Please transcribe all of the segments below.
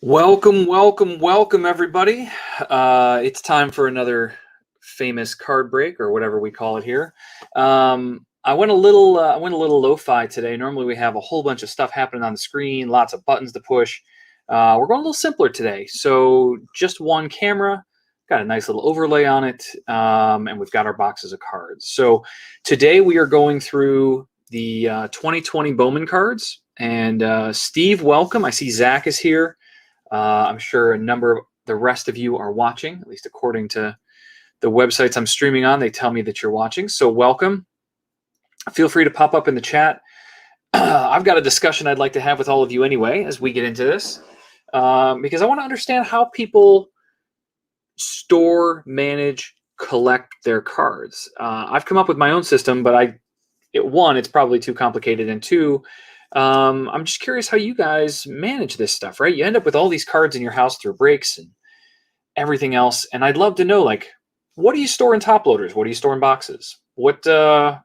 Welcome, welcome, welcome, everybody. It's time for another famous card break, or whatever we call it here. I went a little lo-fi today. Normally we have a whole bunch of stuff happening on the screen, lots of buttons to push. We're going a little simpler today. So just one camera, got a nice little overlay on it, and we've got our boxes of cards. So today we are going through the 2020 Bowman cards. And Steve, welcome. I see Zach is here. I'm sure a number of the rest of you are watching, at least according to the websites I'm streaming on. They tell me that you're watching, so welcome. Feel free to pop up in the chat. I've got a discussion I'd like to have with all of you anyway as we get into this, because I want to understand how people store, manage, collect their cards. I've come up with my own system, but one, it's probably too complicated, and two, I'm just curious how you guys manage this stuff, right? You end up with all these cards in your house through breaks and everything else. And I'd love to know, like, what do you store in top loaders? What do you store in boxes? What do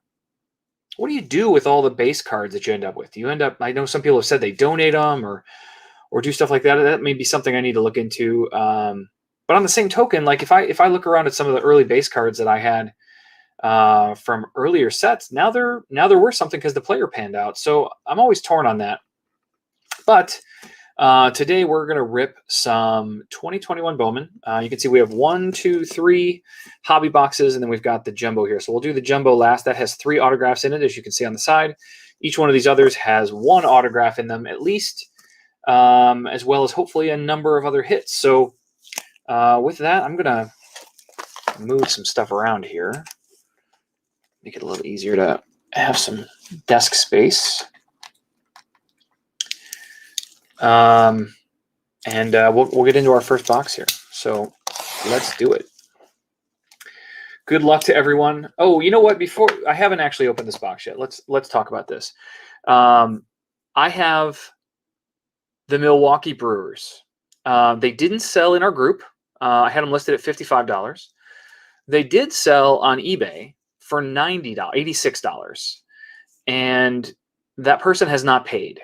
you do with all the base cards that you end up with? You end up, I know some people have said they donate them or do stuff like that. That may be something I need to look into. But on the same token, like if I look around at some of the early base cards that I had, from earlier sets, now they're worth something because the player panned out. So I'm always torn on that. But today we're going to rip some 2021 Bowman. You can see we have 1, 2, 3 hobby boxes, and then we've got the jumbo here. So we'll do the jumbo last. That has 3 autographs in it, as you can see on the side. Each one of these others has 1 autograph in them at least, as well as hopefully a number of other hits. So with that, I'm going to move some stuff around here. Make it a little easier to have some desk space. And we'll get into our first box here. So let's do it. Good luck to everyone. Oh, you know what? Before I haven't actually opened this box yet. Let's talk about this. I have the Milwaukee Brewers. They didn't sell in our group. I had them listed at $55. They did sell on eBay for $90, $86. And that person has not paid.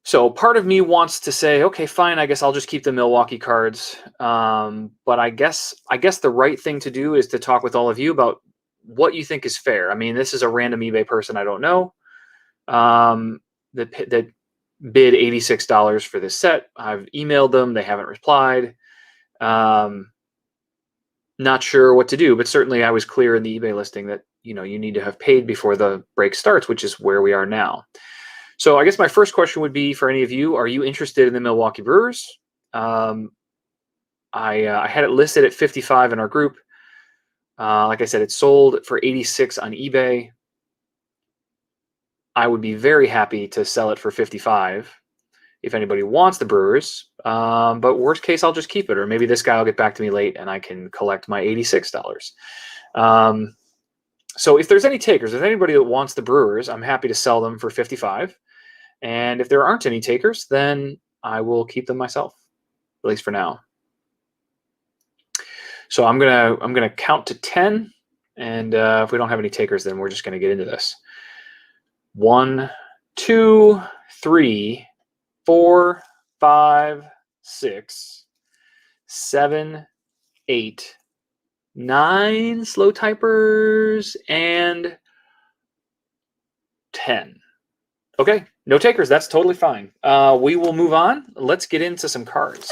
So part of me wants to say, okay, fine, I guess I'll just keep the Milwaukee cards. But I guess the right thing to do is to talk with all of you about what you think is fair. I mean, this is a random eBay person I don't know that bid $86 for this set. I've emailed them. They haven't replied. Not sure what to do, but certainly I was clear in the eBay listing that, you need to have paid before the break starts, which is where we are now. So I guess my first question would be for any of you, are you interested in the Milwaukee Brewers? I had it listed at 55 in our group. Like I said, it sold for 86 on eBay. I would be very happy to sell it for 55 if anybody wants the Brewers. But worst case, I'll just keep it. Or maybe this guy will get back to me late and I can collect my $86. So if there's any takers, if anybody that wants the Brewers, I'm happy to sell them for 55. And if there aren't any takers, then I will keep them myself, at least for now. So I'm gonna count to 10, and if we don't have any takers, then we're just gonna get into this. 1, 2, 3, 4, 5, 6, 7, 8, 9 slow typers, and 10. Okay, no takers. That's totally fine. We will move on. Let's get into some cards.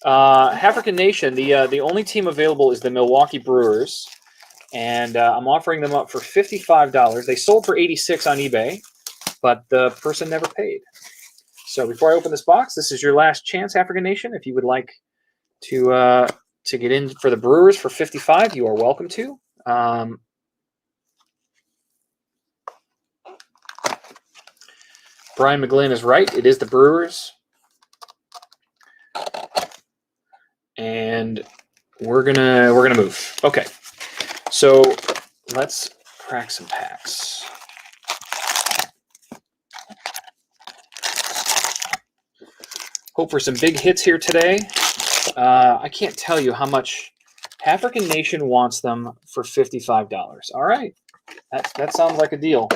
African Nation, the only team available is the Milwaukee Brewers, and I'm offering them up for $55. They sold for 86 on eBay, but the person never paid. So before I open this box, this is your last chance, African Nation. If you would like to get in for the Brewers for 55, you are welcome to. Brian McGlynn is right. It is the Brewers. And we're gonna move. Okay. So let's crack some packs. Hope for some big hits here today. I can't tell you how much African Nation wants them for $55. All right. That sounds like a deal.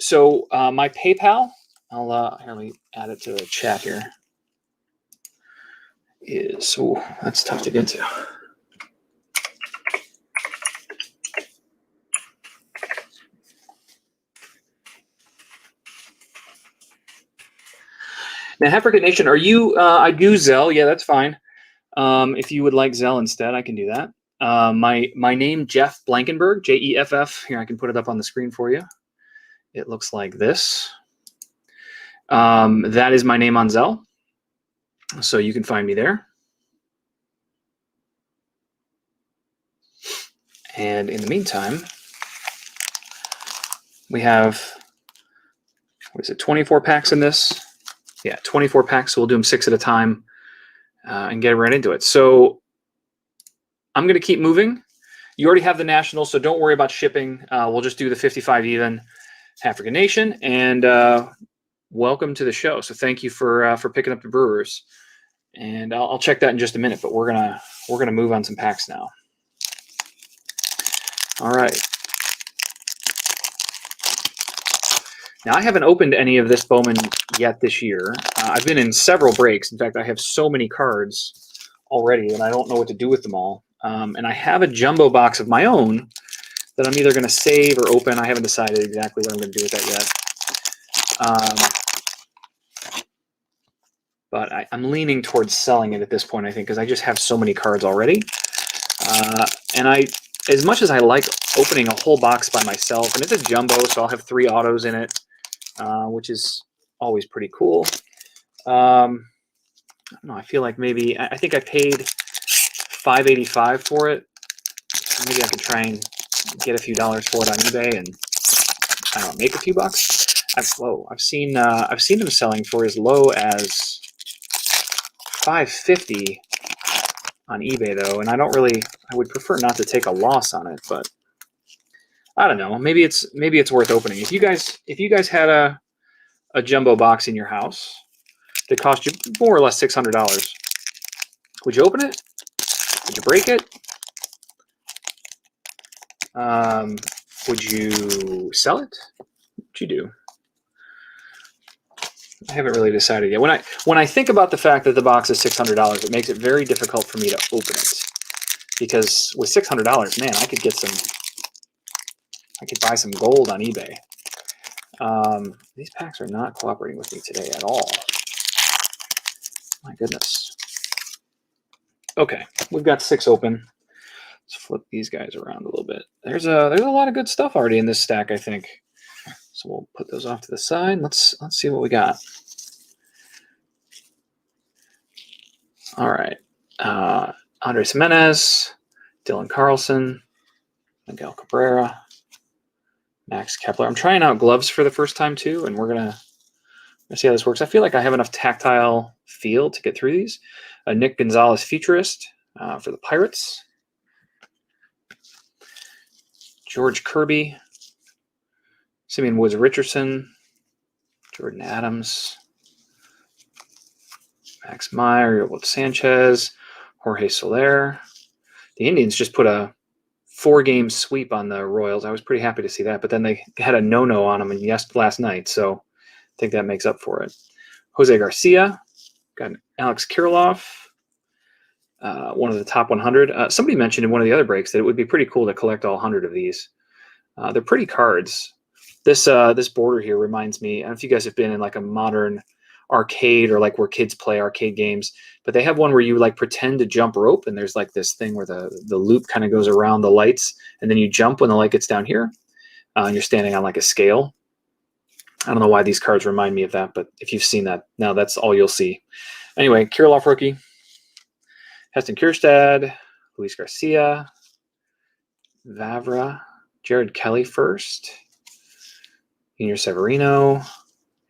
So my PayPal, let me add it to the chat here. That's tough to get to. Now, African Nation, are you? I do Zelle. Yeah, that's fine. If you would like Zelle instead, I can do that. My name, Jeff Blankenburg, Jeff. Here, I can put it up on the screen for you. It looks like this. That is my name on Zelle, so you can find me there. And in the meantime, we have, 24 packs in this? Yeah, 24 packs, so we'll do them 6 at a time and get right into it. So I'm going to keep moving. You already have the Nationals, so don't worry about shipping. We'll just do the 55 even. African Nation, and welcome to the show. So thank you for picking up the Brewers, and I'll check that in just a minute. But we're gonna move on some packs now. All right. Now I haven't opened any of this Bowman yet this year. I've been in several breaks. In fact, I have so many cards already, and I don't know what to do with them all. And I have a jumbo box of my own that I'm either going to save or open. I haven't decided exactly what I'm going to do with that yet. But I'm leaning towards selling it at this point, I think, because I just have so many cards already. And as much as I like opening a whole box by myself, and it's a jumbo, so I'll have 3 autos in it, which is always pretty cool. I don't know, I feel like maybe, I think I paid $5.85 for it. Maybe I could try and get a few dollars for it on eBay and, I don't know, make a few bucks. I've seen them selling for as low as $5.50 on eBay though, and I would prefer not to take a loss on it, but I don't know. Maybe it's worth opening. If you guys had a jumbo box in your house that cost you more or less $600, would you open it? Would you break it? Would you sell it? What'd you do? I haven't really decided yet. When I think about the fact that the box is $600, it makes it very difficult for me to open it, because with $600, man, I could buy some gold on eBay. These packs are not cooperating with me today at all. My goodness. Okay, we've got 6 open. Let's flip these guys around a little bit. There's a lot of good stuff already in this stack, I think. So we'll put those off to the side. Let's see what we got. All right. Andres Jimenez, Dylan Carlson, Miguel Cabrera, Max Kepler. I'm trying out gloves for the first time too, and we're gonna see how this works. I feel like I have enough tactile feel to get through these. Nick Gonzalez, futurist for the Pirates. George Kirby, Simeon Woods Richardson, Jordan Adams, Max Meyer, Will Sanchez, Jorge Soler. The Indians just put a 4-game sweep on the Royals. I was pretty happy to see that, but then they had a no-no on them last night, so I think that makes up for it. Jose Garcia, got Alex Kirilloff, one of the top 100. Somebody mentioned in one of the other breaks that it would be pretty cool to collect all 100 of these. They're pretty cards. This border here reminds me, I don't know if you guys have been in like a modern arcade or like where kids play arcade games, but they have one where you like pretend to jump rope, and there's like this thing where the loop kind of goes around the lights, and then you jump when the light gets down here, and you're standing on like a scale. I don't know why these cards remind me of that, but if you've seen that, now that's all you'll see. Anyway, Kirilloff rookie, Heston Kjerstad, Luis Garcia, Vavra, Jared Kelly first, Junior Severino,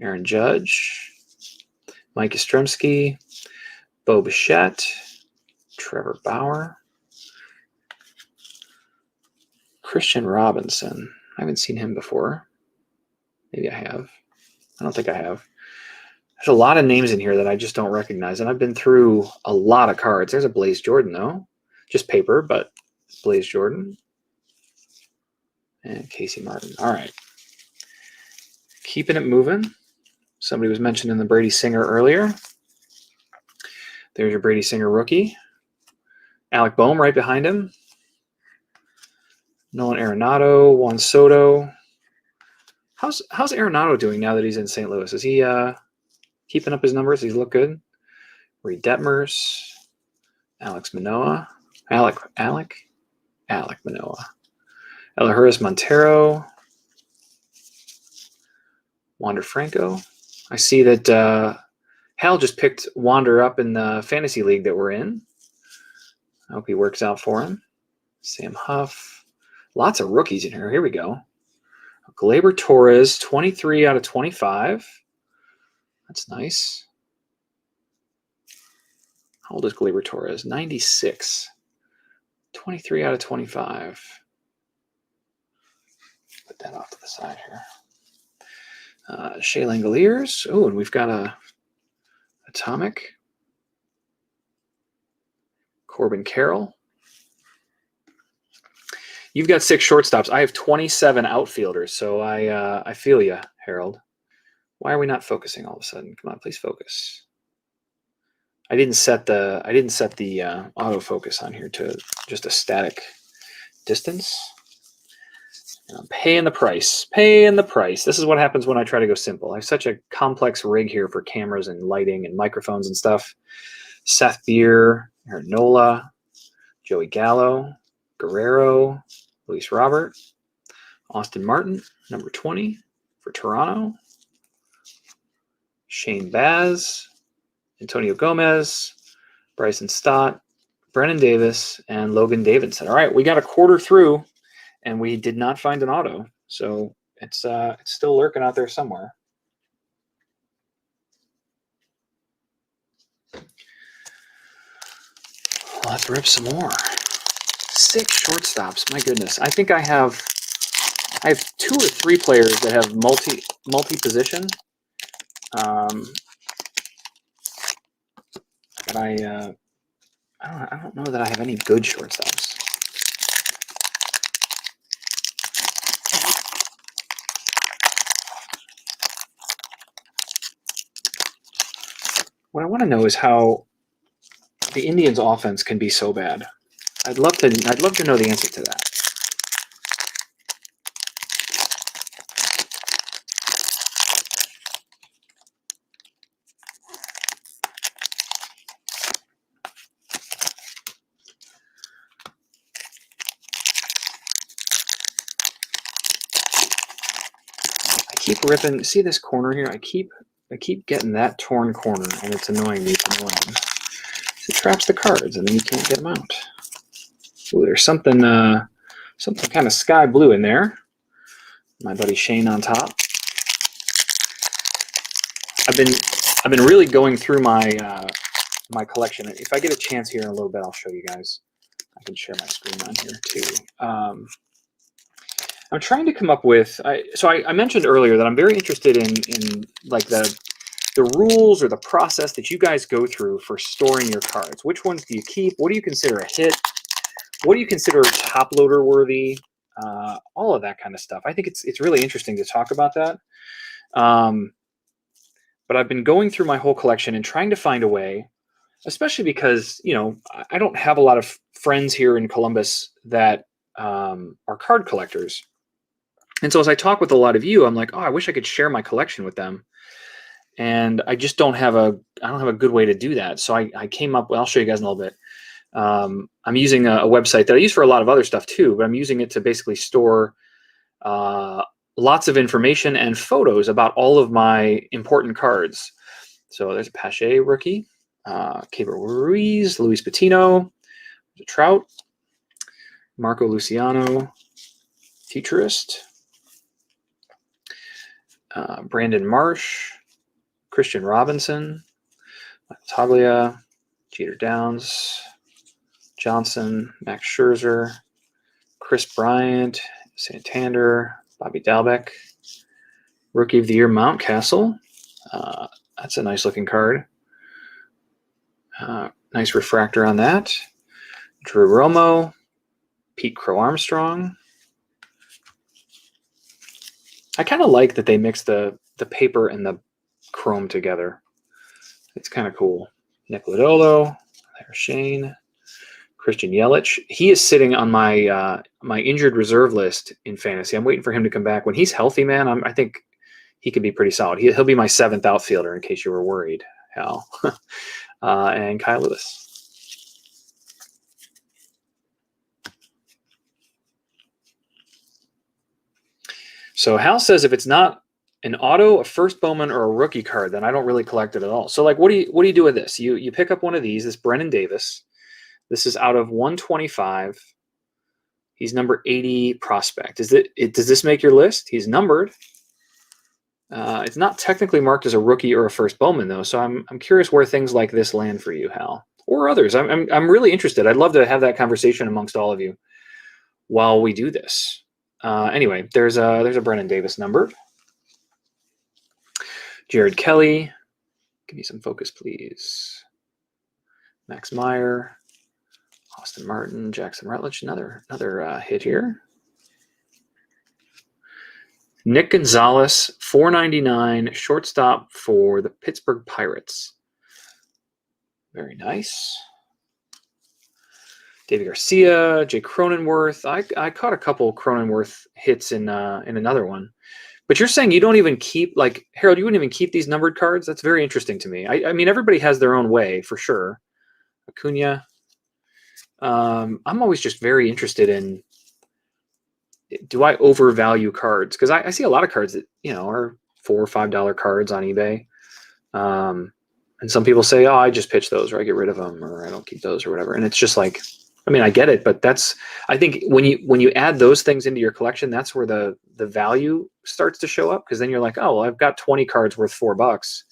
Aaron Judge, Mike Yastrzemski, Bo Bichette, Trevor Bauer, Christian Robinson. I haven't seen him before. Maybe I have. I don't think I have. There's a lot of names in here that I just don't recognize, and I've been through a lot of cards. There's a Blaze Jordan, though. Just paper, but Blaze Jordan. And Casey Martin. All right. Keeping it moving. Somebody was mentioning the Brady Singer earlier. There's your Brady Singer rookie. Alec Boehm right behind him. Nolan Arenado, Juan Soto. How's Arenado doing now that he's in St. Louis? Is he keeping up his numbers? Does he look good? Reed Detmers, Alex Manoah, Alec Manoah, Elahuris Montero, Wander Franco. I see that Hal just picked Wander up in the fantasy league that we're in. I hope he works out for him. Sam Huff. Lots of rookies in here. Here we go. Gleyber Torres, 23 out of 25. That's nice. How old is Gleyber Torres? 96. 23 out of 25. Put that off to the side here. Shea Langoliers. Oh, and we've got a Atomic. Corbin Carroll. You've got 6 shortstops. I have 27 outfielders, so I feel you, Harold. Why are we not focusing all of a sudden? Come on, please focus. I didn't set the autofocus on here to just a static distance. And I'm paying the price. Paying the price. This is what happens when I try to go simple. I have such a complex rig here for cameras and lighting and microphones and stuff. Seth Beer, Aaron Nola, Joey Gallo, Guerrero, Luis Robert, Austin Martin, number 20 for Toronto, Shane Baz, Antonio Gomez, Bryson Stott, Brennan Davis, and Logan Davidson. All right, we got a quarter through, and we did not find an auto, so it's still lurking out there somewhere. Let's rip some more. 6 shortstops. My goodness. I think I have I have 2 or 3 players that have multi-position. But I don't know that I have any good shortstops. What I want to know is how the Indians' offense can be so bad. I'd love to know the answer to that. I keep ripping. See this corner here? I keep getting that torn corner, and it's annoying me. It's annoying. It traps the cards, and then you can't get them out. Ooh, there's something kind of sky blue in there. My buddy Shane on top. I've been really going through my my collection. If I get a chance here in a little bit, I'll show you guys. I can share my screen on here too. I'm trying to come up with. I mentioned earlier that I'm very interested in like the rules or the process that you guys go through for storing your cards. Which ones do you keep? What do you consider a hit? What do you consider top loader worthy? All of that kind of stuff. I think it's really interesting to talk about that. But I've been going through my whole collection and trying to find a way, especially because, you know, I don't have a lot of friends here in Columbus that are card collectors. And so as I talk with a lot of you, I'm like, oh, I wish I could share my collection with them. And I just don't have a good way to do that. So I came up, I'll show you guys in a little bit. I'm using a website that I use for a lot of other stuff too, but I'm using it to basically store lots of information and photos about all of my important cards. So there's a Pache rookie, Keibert Ruiz, Luis Patino, Trout, Marco Luciano, Futurist, Brandon Marsh, Christian Robinson, Taglia, Jeter Downs, Johnson, Max Scherzer, Chris Bryant, Santander, Bobby Dalbec, Rookie of the Year Mountcastle. That's a nice looking card. Nice refractor on that. Drew Romo, Pete Crow Armstrong. I kind of like that they mix the paper and the chrome together. It's kind of cool. Nick Lodolo, there's Shane. Christian Yelich. He is sitting on my my injured reserve list in fantasy. I'm waiting for him to come back. When he's healthy, man, I think he could be pretty solid. He'll be my 7th outfielder, in case you were worried, Hal. And Kyle Lewis. So Hal says if it's not an auto, a first Bowman, or a rookie card, then I don't really collect it at all. So like, what do you do with this? You pick up one of these. This Brennan Davis. This is out of 125. He's number 80 prospect. Does this make your list? He's numbered. It's not technically marked as a rookie or a first Bowman though, so I'm curious where things like this land for you, Hal, or others. I'm really interested. I'd love to have that conversation amongst all of you while we do this. Anyway, there's a Brennan Davis numbered. Jared Kelly, give me some focus, please. Max Meyer. Austin Martin, Jackson Rutledge, another hit here. Nick Gonzalez, $4.99, shortstop for the Pittsburgh Pirates. Very nice. David Garcia, Jay Cronenworth. I caught a couple Cronenworth hits in another one. But you're saying you don't even keep, like, Harold, you wouldn't even keep these numbered cards? That's very interesting to me. I mean, everybody has their own way, for sure. Acuna. I'm always just very interested in, do I overvalue cards? Because I see a lot of cards that, you know, are $4 or $5 cards on eBay. And some people say, oh, I just pitch those, or I get rid of them, or I don't keep those, or whatever. And it's just like, I mean, I get it, but I think when you add those things into your collection, that's where the value starts to show up. Because then you're like, oh, well, I've got 20 cards worth $4.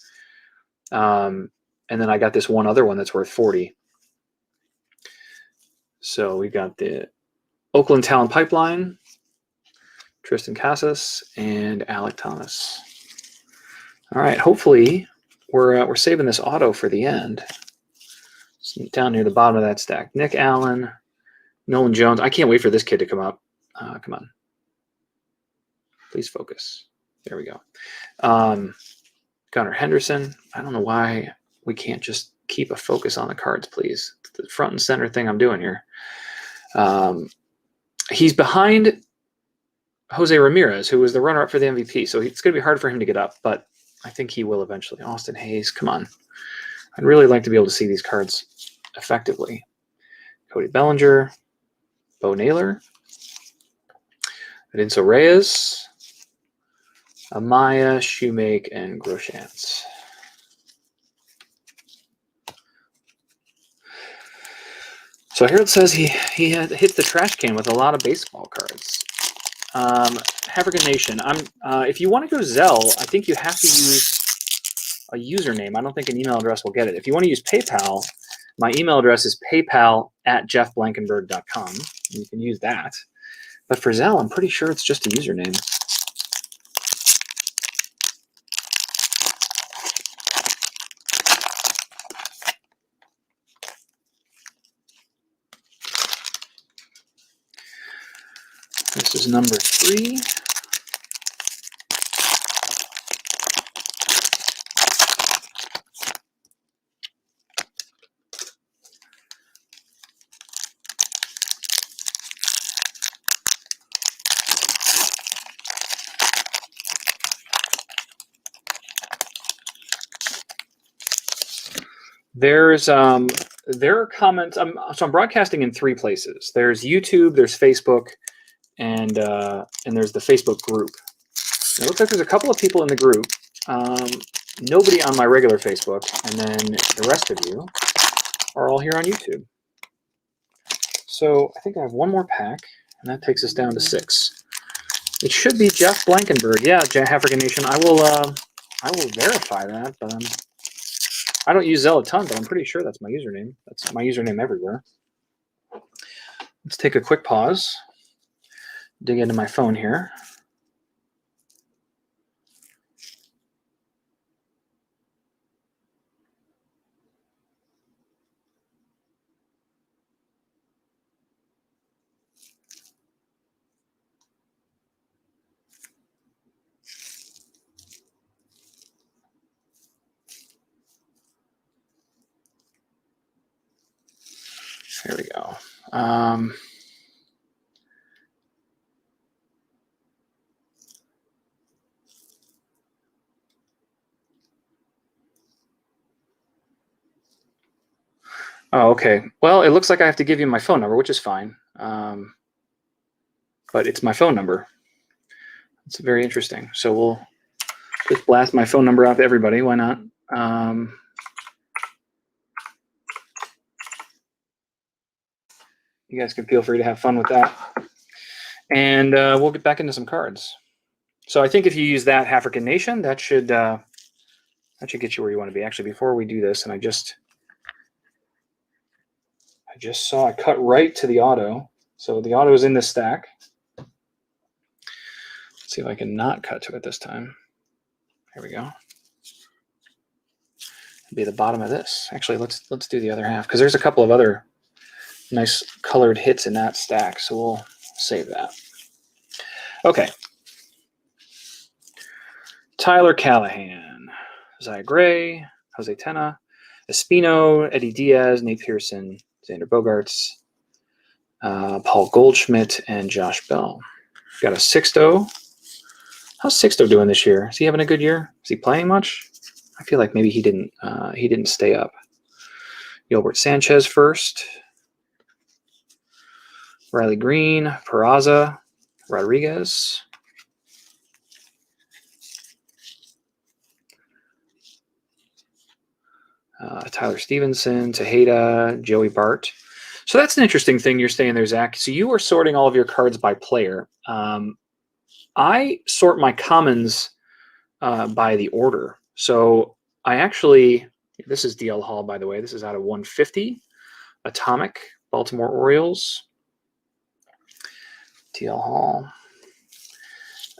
And then I got this one other one that's worth 40. So we've got the Oakland Talent Pipeline, Tristan Casas, and Alec Thomas. All right, hopefully we're saving this auto for the end. It's down near the bottom of that stack. Nick Allen, Nolan Jones. I can't wait for this kid to come up. Come on. Please focus. There we go. Gunnar Henderson. I don't know why we can't just keep a focus on the cards, please. It's the front and center thing I'm doing here. He's behind Jose Ramirez, who was the runner-up for the MVP, so it's going to be hard for him to get up, but I think he will eventually. Austin Hayes, come on. I'd really like to be able to see these cards effectively. Cody Bellinger, Bo Naylor, Adinso Reyes, Amaya, Shoemake, and Groshans. So here it says he had hit the trash can with a lot of baseball cards. African Nation. If you want to go Zelle, I think you have to use a username. I don't think an email address will get it. If you want to use PayPal, my email address is paypal@jeffblankenburg.com. You can use that. But for Zelle, I'm pretty sure it's just a username. This is number 3. There are comments. So I'm broadcasting in 3 places. There's YouTube, there's Facebook, and there's the Facebook group. It looks like there's a couple of people in the group. Nobody on my regular Facebook, and then the rest of you are all here on YouTube. So I think I have one more pack, and that takes us down to 6. It should be Jeff Blankenburg. Yeah, African Nation. I will verify that, but I don't use Zelle a ton, but I'm pretty sure that's my username. That's my username everywhere. Let's take a quick pause. Dig into my phone here. There we go. Oh, okay. Well, it looks like I have to give you my phone number, which is fine. But it's my phone number. It's very interesting. So we'll just blast my phone number out to everybody. Why not? You guys can feel free to have fun with that. And we'll get back into some cards. So I think if you use that African Nation, that should get you where you want to be. Actually, before we do this, and I just saw I cut right to the auto. So the auto is in this stack. Let's see if I can not cut to it this time. Here we go. It'll be the bottom of this. Actually, let's do the other half, because there's a couple of other nice colored hits in that stack. So we'll save that. Okay. Tyler Callahan, Zaya Gray, Jose Tena, Espino, Eddie Diaz, Nate Pearson, Xander Bogaerts, Paul Goldschmidt, and Josh Bell. Got a Sixto. How's Sixto doing this year? Is he having a good year? Is he playing much? I feel like maybe he didn't stay up. Gilbert Sanchez first. Riley Green, Peraza, Rodriguez. Tyler Stevenson, Tejeda, Joey Bart. So that's an interesting thing you're saying there, Zach. So you are sorting all of your cards by player. I sort my commons by the order. So I actually, this is DL Hall, by the way. This is out of 150. Atomic, Baltimore Orioles. DL Hall.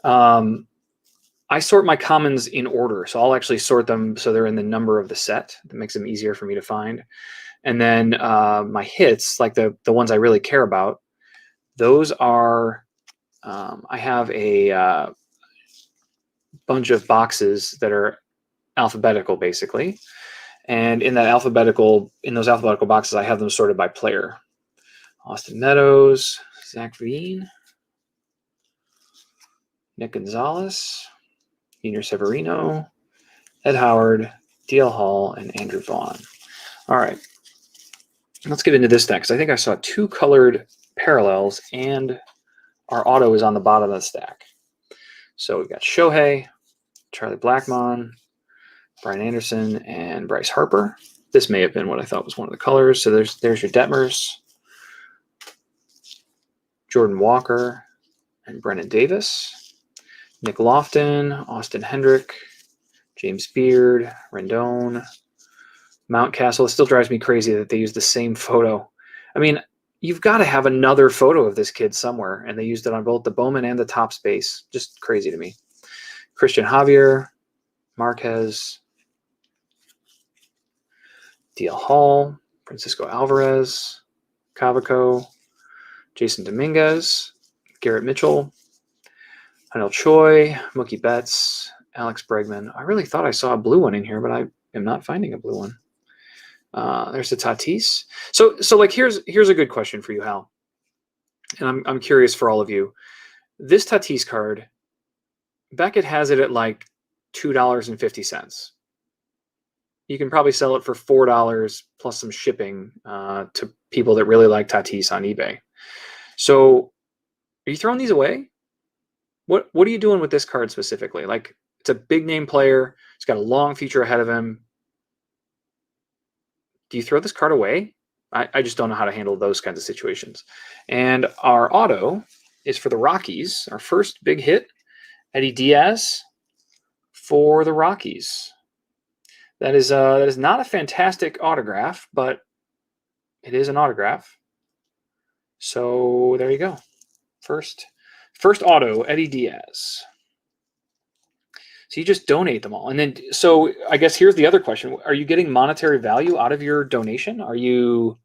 I sort my commons in order. So I'll actually sort them so they're in the number of the set. That makes them easier for me to find. And then my hits, like the ones I really care about, those are, I have a bunch of boxes that are alphabetical, basically. And in those alphabetical boxes, I have them sorted by player. Austin Meadows, Zach Veen, Nick Gonzalez, Junior Severino, Ed Howard, DL Hall, and Andrew Vaughn. All right. Let's get into this stack, because I think I saw 2 colored parallels, and our auto is on the bottom of the stack. So we've got Shohei, Charlie Blackmon, Brian Anderson, and Bryce Harper. This may have been what I thought was one of the colors. So there's your Detmers, Jordan Walker, and Brennan Davis, Nick Lofton, Austin Hendrick, James Beard, Rendon, Mountcastle. It still drives me crazy that they use the same photo. I mean, you've got to have another photo of this kid somewhere, and they used it on both the Bowman and the top space. Just crazy to me. Christian Javier, Marquez, DL Hall, Francisco Alvarez, Cavaco, Jason Dominguez, Garrett Mitchell, Hanel Choi, Mookie Betts, Alex Bregman. I really thought I saw a blue one in here, but I am not finding a blue one. There's the Tatis. So like here's a good question for you, Hal. And I'm curious for all of you. This Tatis card, Beckett has it at like $2.50. You can probably sell it for $4 plus some shipping to people that really like Tatis on eBay. So are you throwing these away? What are you doing with this card specifically? Like, it's a big name player. He's got a long future ahead of him. Do you throw this card away? I just don't know how to handle those kinds of situations. And our auto is for the Rockies. Our first big hit, Eddie Diaz for the Rockies. That is not a fantastic autograph, but it is an autograph. So there you go. First auto, Eddie Diaz. So you just donate them all. And then, so I guess here's the other question. Are you getting monetary value out of your donation? Are you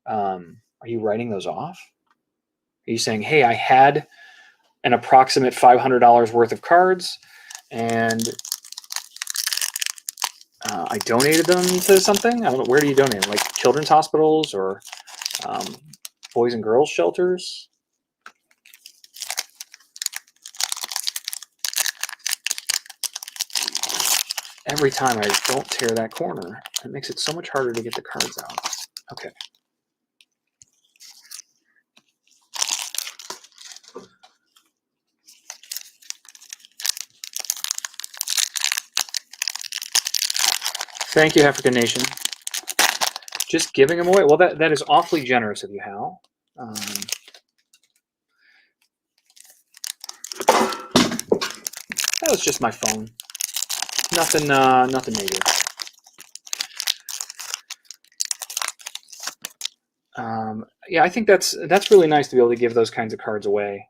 writing those off? Are you saying, hey, I had an approximate $500 worth of cards and I donated them to something? I don't know. Where do you donate them? Like children's hospitals or boys and girls shelters? Every time I don't tear that corner, it makes it so much harder to get the cards out. Okay. Thank you, African Nation. Just giving them away. Well, that is awfully generous of you, Hal. That was just my phone. Nothing major. Yeah, I think that's really nice to be able to give those kinds of cards away.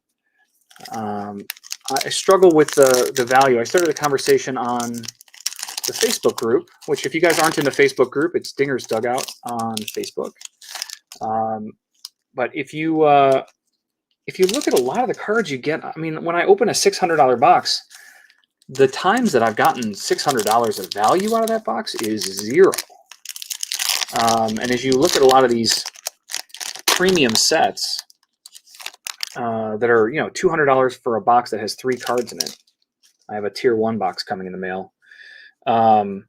I struggle with the value. I started a conversation on the Facebook group, which if you guys aren't in the Facebook group, it's Dinger's Dugout on Facebook. But if you look at a lot of the cards you get, I mean, when I open a $600 box, the times that I've gotten $600 of value out of that box is 0. And as you look at a lot of these premium sets that are, $200 for a box that has 3 cards in it. I have a tier 1 box coming in the mail. Am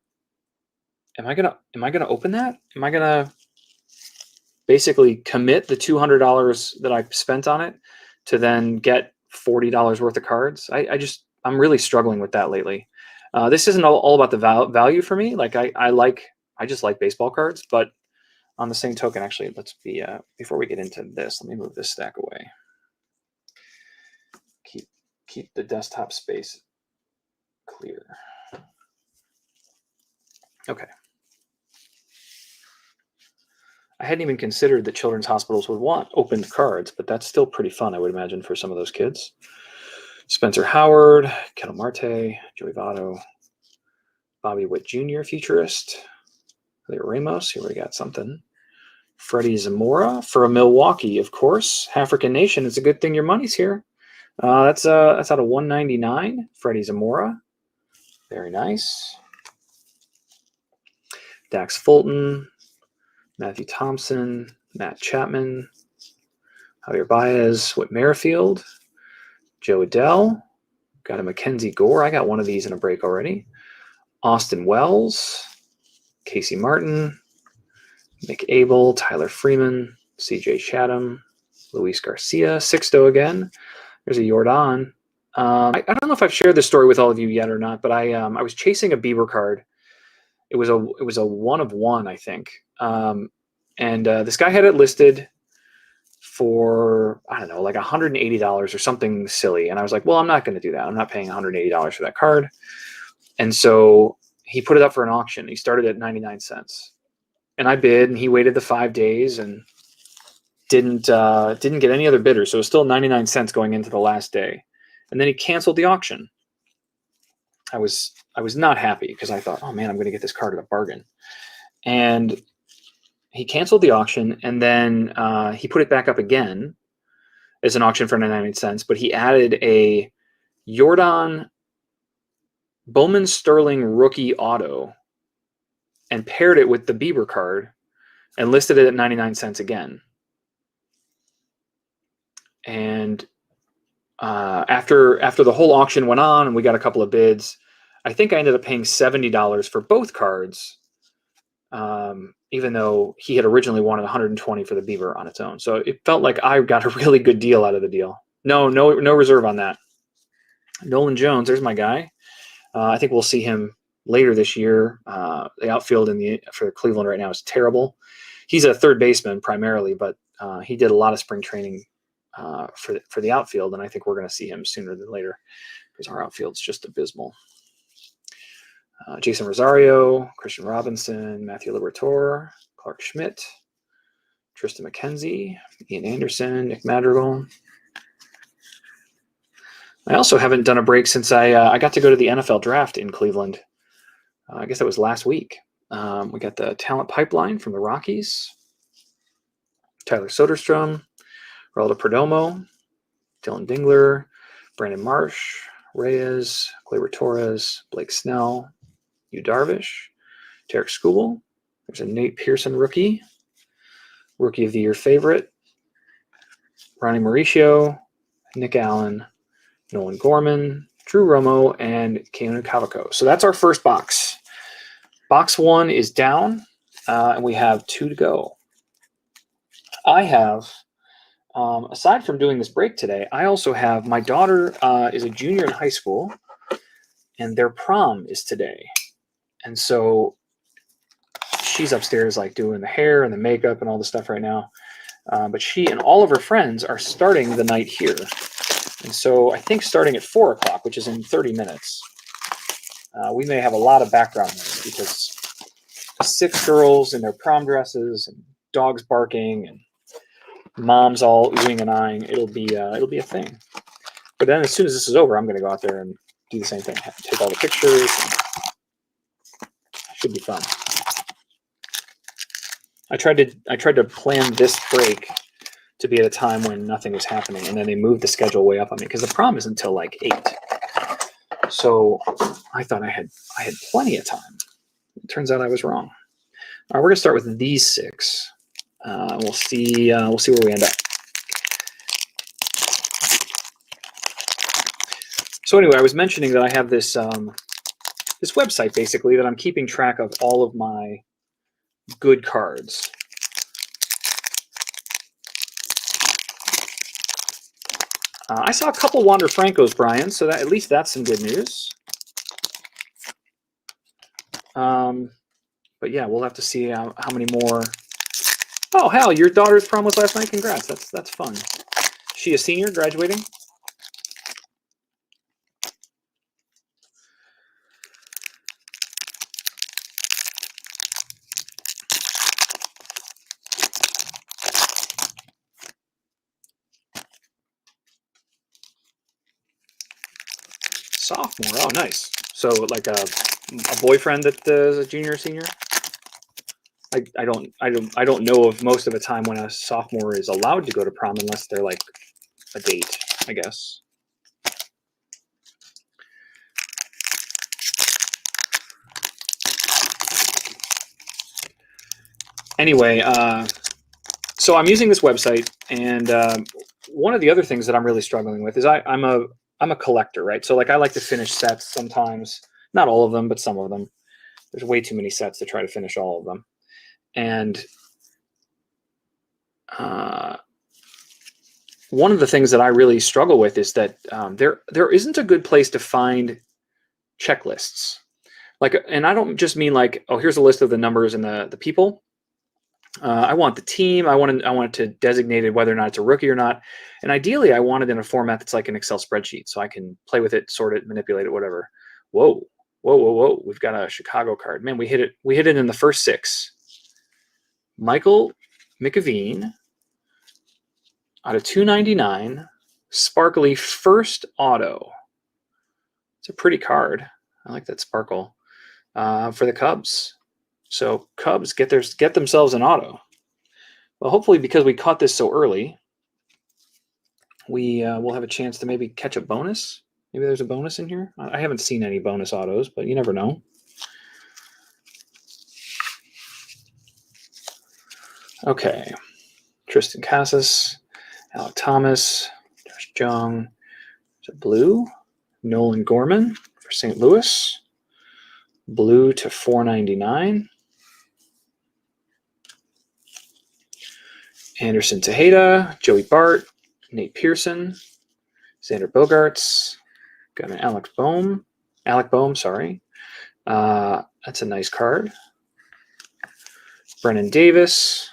I gonna open that? Am I gonna basically commit the $200 that I spent on it to then get $40 worth of cards? I'm really struggling with that lately. This isn't all about the value for me. Like I just like baseball cards, but on the same token, actually, before we get into this, let me move this stack away. Keep the desktop space clear. Okay. I hadn't even considered that children's hospitals would want opened cards, but that's still pretty fun, I would imagine, for some of those kids. Spencer Howard, Kettle Marte, Joey Votto, Bobby Witt Jr., futurist. Leo Ramos, here we got something. Freddie Zamora for a Milwaukee, of course. African Nation, it's a good thing your money's here. That's out of 199. Freddie Zamora, very nice. Dax Fulton, Matthew Thompson, Matt Chapman, Javier Baez, Whit Merrifield, Joe Adell, got a Mackenzie Gore. I got one of these in a break already. Austin Wells, Casey Martin, Nick Abel, Tyler Freeman, CJ Chatham, Luis Garcia, Sixto again. There's a Jordan. I don't know if I've shared this story with all of you yet or not, but I was chasing a Bieber card. It was a 1 of 1, I think. And this guy had it listed for, I don't know, like $180 or something silly. And I was like, well, I'm not going to do that. I'm not paying $180 for that card. And so he put it up for an auction. He started at 99 cents. And I bid, and he waited the 5 days and didn't get any other bidders. So it was still 99 cents going into the last day. And then he canceled the auction. I was not happy because I thought, oh man, I'm going to get this card at a bargain. And he canceled the auction, and then he put it back up again as an auction for 99 cents. But he added a Jordan Bowman Sterling rookie auto and paired it with the Bieber card and listed it at 99 cents again. And after the whole auction went on and we got a couple of bids, I think I ended up paying $70 for both cards, even though he had originally wanted 120 for the Bieber on its own. So it felt like I got a really good deal out of the deal. No reserve on that. Nolan Jones, there's my guy. I think we'll see him later this year. The outfield for Cleveland right now is terrible. He's a third baseman primarily, but he did a lot of spring training for the outfield, and I think we're going to see him sooner than later because our outfield's just abysmal. Jason Rosario, Christian Robinson, Matthew Liberatore, Clark Schmidt, Tristan McKenzie, Ian Anderson, Nick Madrigal. I also haven't done a break since I got to go to the NFL draft in Cleveland. I guess that was last week. We got the talent pipeline from the Rockies. Tyler Soderstrom, Geraldo Perdomo, Dylan Dingler, Brandon Marsh, Reyes, Gleyber Torres, Blake Snell, Yu Darvish, Tarek Skubal. There's a Nate Pearson rookie of the year favorite, Ronnie Mauricio, Nick Allen, Nolan Gorman, Drew Romo, and Keanu Cavaco. So that's our first box. Box 1 is down, and we have 2 to go. I have, aside from doing this break today, I also have, my daughter is a junior in high school, and their prom is today. And so she's upstairs like doing the hair and the makeup and all the stuff right now. But she and all of her friends are starting the night here. And so I think starting at 4 o'clock, which is in 30 minutes, we may have a lot of background noise because 6 girls in their prom dresses and dogs barking and moms all oohing and eyeing. It'll be a thing. But then as soon as this is over, I'm going to go out there and do the same thing. Take all the pictures. Should be fun. I tried to plan this break to be at a time when nothing was happening, and then they moved the schedule way up on me because the prom is until like 8. So I thought I had plenty of time. It turns out I was wrong. All right, we're gonna start with these 6. We'll see where we end up. So anyway, I was mentioning that I have this this website basically that I'm keeping track of all of my good cards. I saw a couple Wander Francos, Brian, so that at least that's some good news. But yeah, we'll have to see how many more. Oh, hell, your daughter's prom was last night. Congrats. That's fun. She a senior graduating? sophomore. Oh, nice. So like a boyfriend that is a junior or senior? I don't know of most of the time when a sophomore is allowed to go to prom unless they're like a date, I guess. Anyway, so I'm using this website, and one of the other things that I'm really struggling with is I'm a collector, right? So like I like to finish sets sometimes, not all of them, but some of them. There's way too many sets to try to finish all of them, and one of the things that I really struggle with is that there isn't a good place to find checklists. Like, and I don't just mean like, oh, here's a list of the numbers and the people. I want the team. I want it to designate it whether or not it's a rookie or not. And ideally, I want it in a format that's like an Excel spreadsheet, so I can play with it, sort it, manipulate it, whatever. Whoa, whoa, whoa, whoa! We've got a Chicago card. Man, we hit it. We hit it in the first 6. Michael McAveen out of 299, sparkly first auto. It's a pretty card. I like that sparkle for the Cubs. So Cubs get themselves an auto. Well, hopefully, because we caught this so early, we will have a chance to maybe catch a bonus. Maybe there's a bonus in here. I haven't seen any bonus autos, but you never know. Okay. Tristan Casas, Alec Thomas, Josh Jung. Is it blue? Nolan Gorman for St. Louis. Blue to 499. Anderson Tejeda, Joey Bart, Nate Pearson, Xander Bogaerts, got an Alec Boehm, sorry. That's a nice card. Brennan Davis.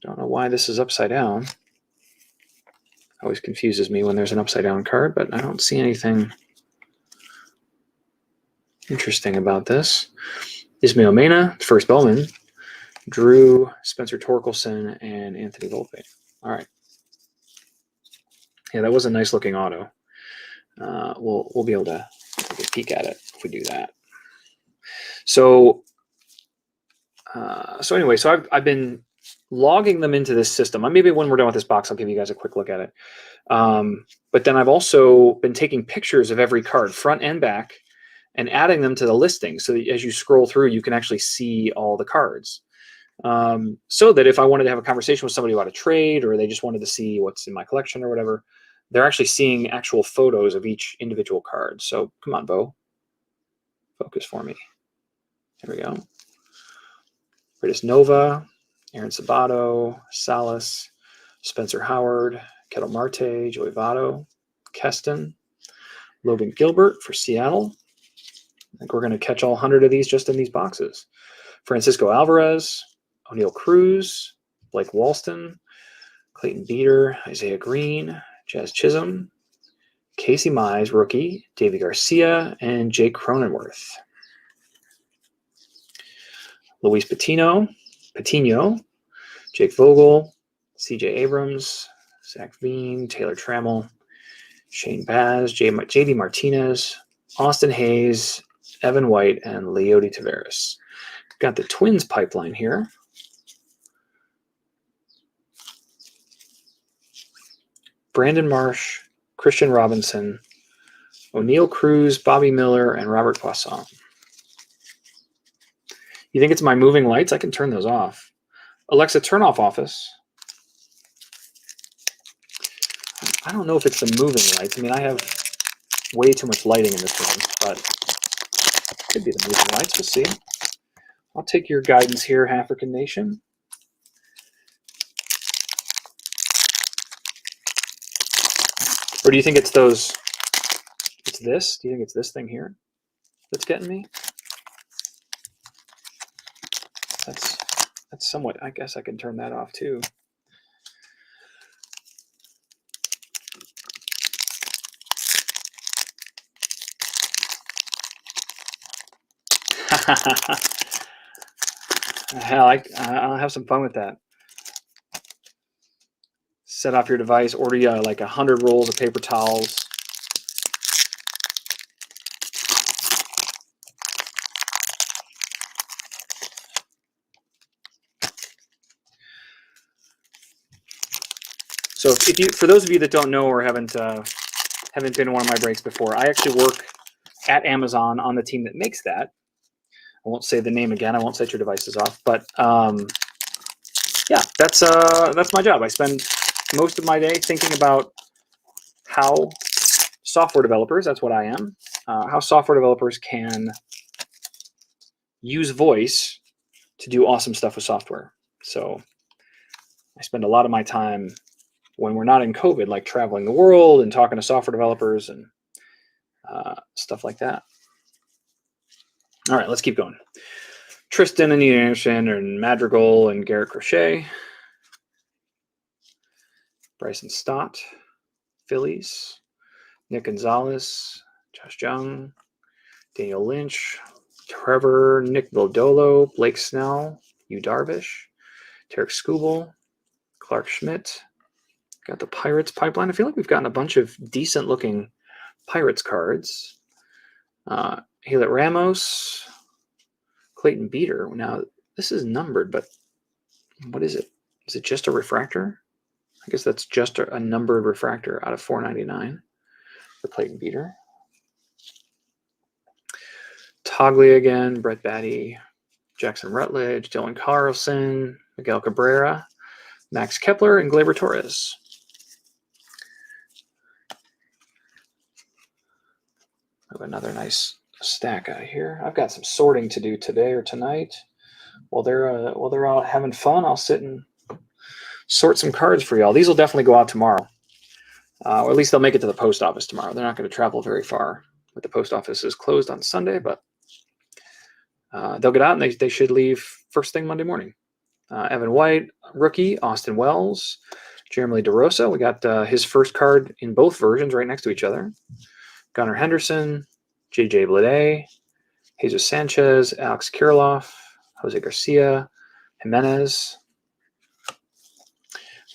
Don't know why this is upside down. Always confuses me when there's an upside down card, but I don't see anything interesting about this. Ismail Mena, first Bowman. Drew, Spencer Torkelson, and Anthony Volpe. All right. Yeah, that was a nice looking auto. We'll be able to take a peek at it if we do that. So anyway, I've been logging them into this system. Maybe when we're done with this box, I'll give you guys a quick look at it. But then I've also been taking pictures of every card, front and back, and adding them to the listing so that as you scroll through, you can actually see all the cards. So that if I wanted to have a conversation with somebody about a trade, or they just wanted to see what's in my collection or whatever, they're actually seeing actual photos of each individual card. So come on, Bo. Focus for me. There we go. Britus Nova, Aaron Sabato, Salas, Spencer Howard, Kettle Marte, Joey Votto, Keston, Logan Gilbert for Seattle. I think we're going to catch all 100 of these just in these boxes. Francisco Alvarez, O'Neill Cruz, Blake Walston, Clayton Beater, Isaiah Green, Jazz Chisholm, Casey Mize, rookie, Davey Garcia, and Jake Cronenworth. Luis Patino, Jake Vogel, CJ Abrams, Zach Veen, Taylor Trammell, Shane Baz, JD Martinez, Austin Hayes, Evan White, and Leody Taveras. Got the Twins pipeline here. Brandon Marsh, Christian Robinson, O'Neill Cruz, Bobby Miller, and Robert Poisson. You think it's my moving lights? I can turn those off. Alexa, turn off Office. I don't know if it's the moving lights. I mean, I have way too much lighting in this room, but it could be the moving lights. We'll see. I'll take your guidance here, African Nation. Or do you think it's those? It's this? Do you think it's this thing here that's getting me? That's somewhat. I guess I can turn that off too. Hell, I'll have some fun with that. Set off your device. Order you like 100 rolls of paper towels. So if you, for those of you that don't know or haven't been to one of my breaks before, I actually work at Amazon on the team that makes that. I won't say the name again. I won't set your devices off. But yeah, that's my job. I spend most of my day thinking about how software developers, that's what I am, how software developers can use voice to do awesome stuff with software. So I spend a lot of my time when we're not in COVID, like traveling the world and talking to software developers and stuff like that. All right, let's keep going. Tristan and Ian Anderson and Madrigal and Garrett Crochet. Bryson Stott, Phillies. Nick Gonzalez, Josh Jung, Daniel Lynch, Trevor, Nick Bodolo, Blake Snell, Yu Darvish, Tarek Skubal, Clark Schmidt. Got the Pirates pipeline. I feel like we've gotten a bunch of decent looking Pirates cards. Hewlett Ramos, Clayton Beater. Now, this is numbered, but what is it? Is it just a refractor? I guess that's just a numbered refractor out of 499 for Clayton Beater. Togley again, Brett Batty, Jackson Rutledge, Dylan Carlson, Miguel Cabrera, Max Kepler, and Gleyber Torres. I have another nice stack out here. I've got some sorting to do today or tonight. While they're out having fun, I'll sit and sort some cards for y'all. These will definitely go out tomorrow, or at least they'll make it to the post office tomorrow. They're not going to travel very far, but the post office is closed on Sunday. But they'll get out and they should leave first thing Monday morning. Evan White, rookie, Austin Wells, Jeremy DeRosa. We got his first card in both versions right next to each other. Gunnar Henderson, J.J. Bleday, Jesus Sanchez, Alex Kirilloff, Jose Garcia, Jimenez.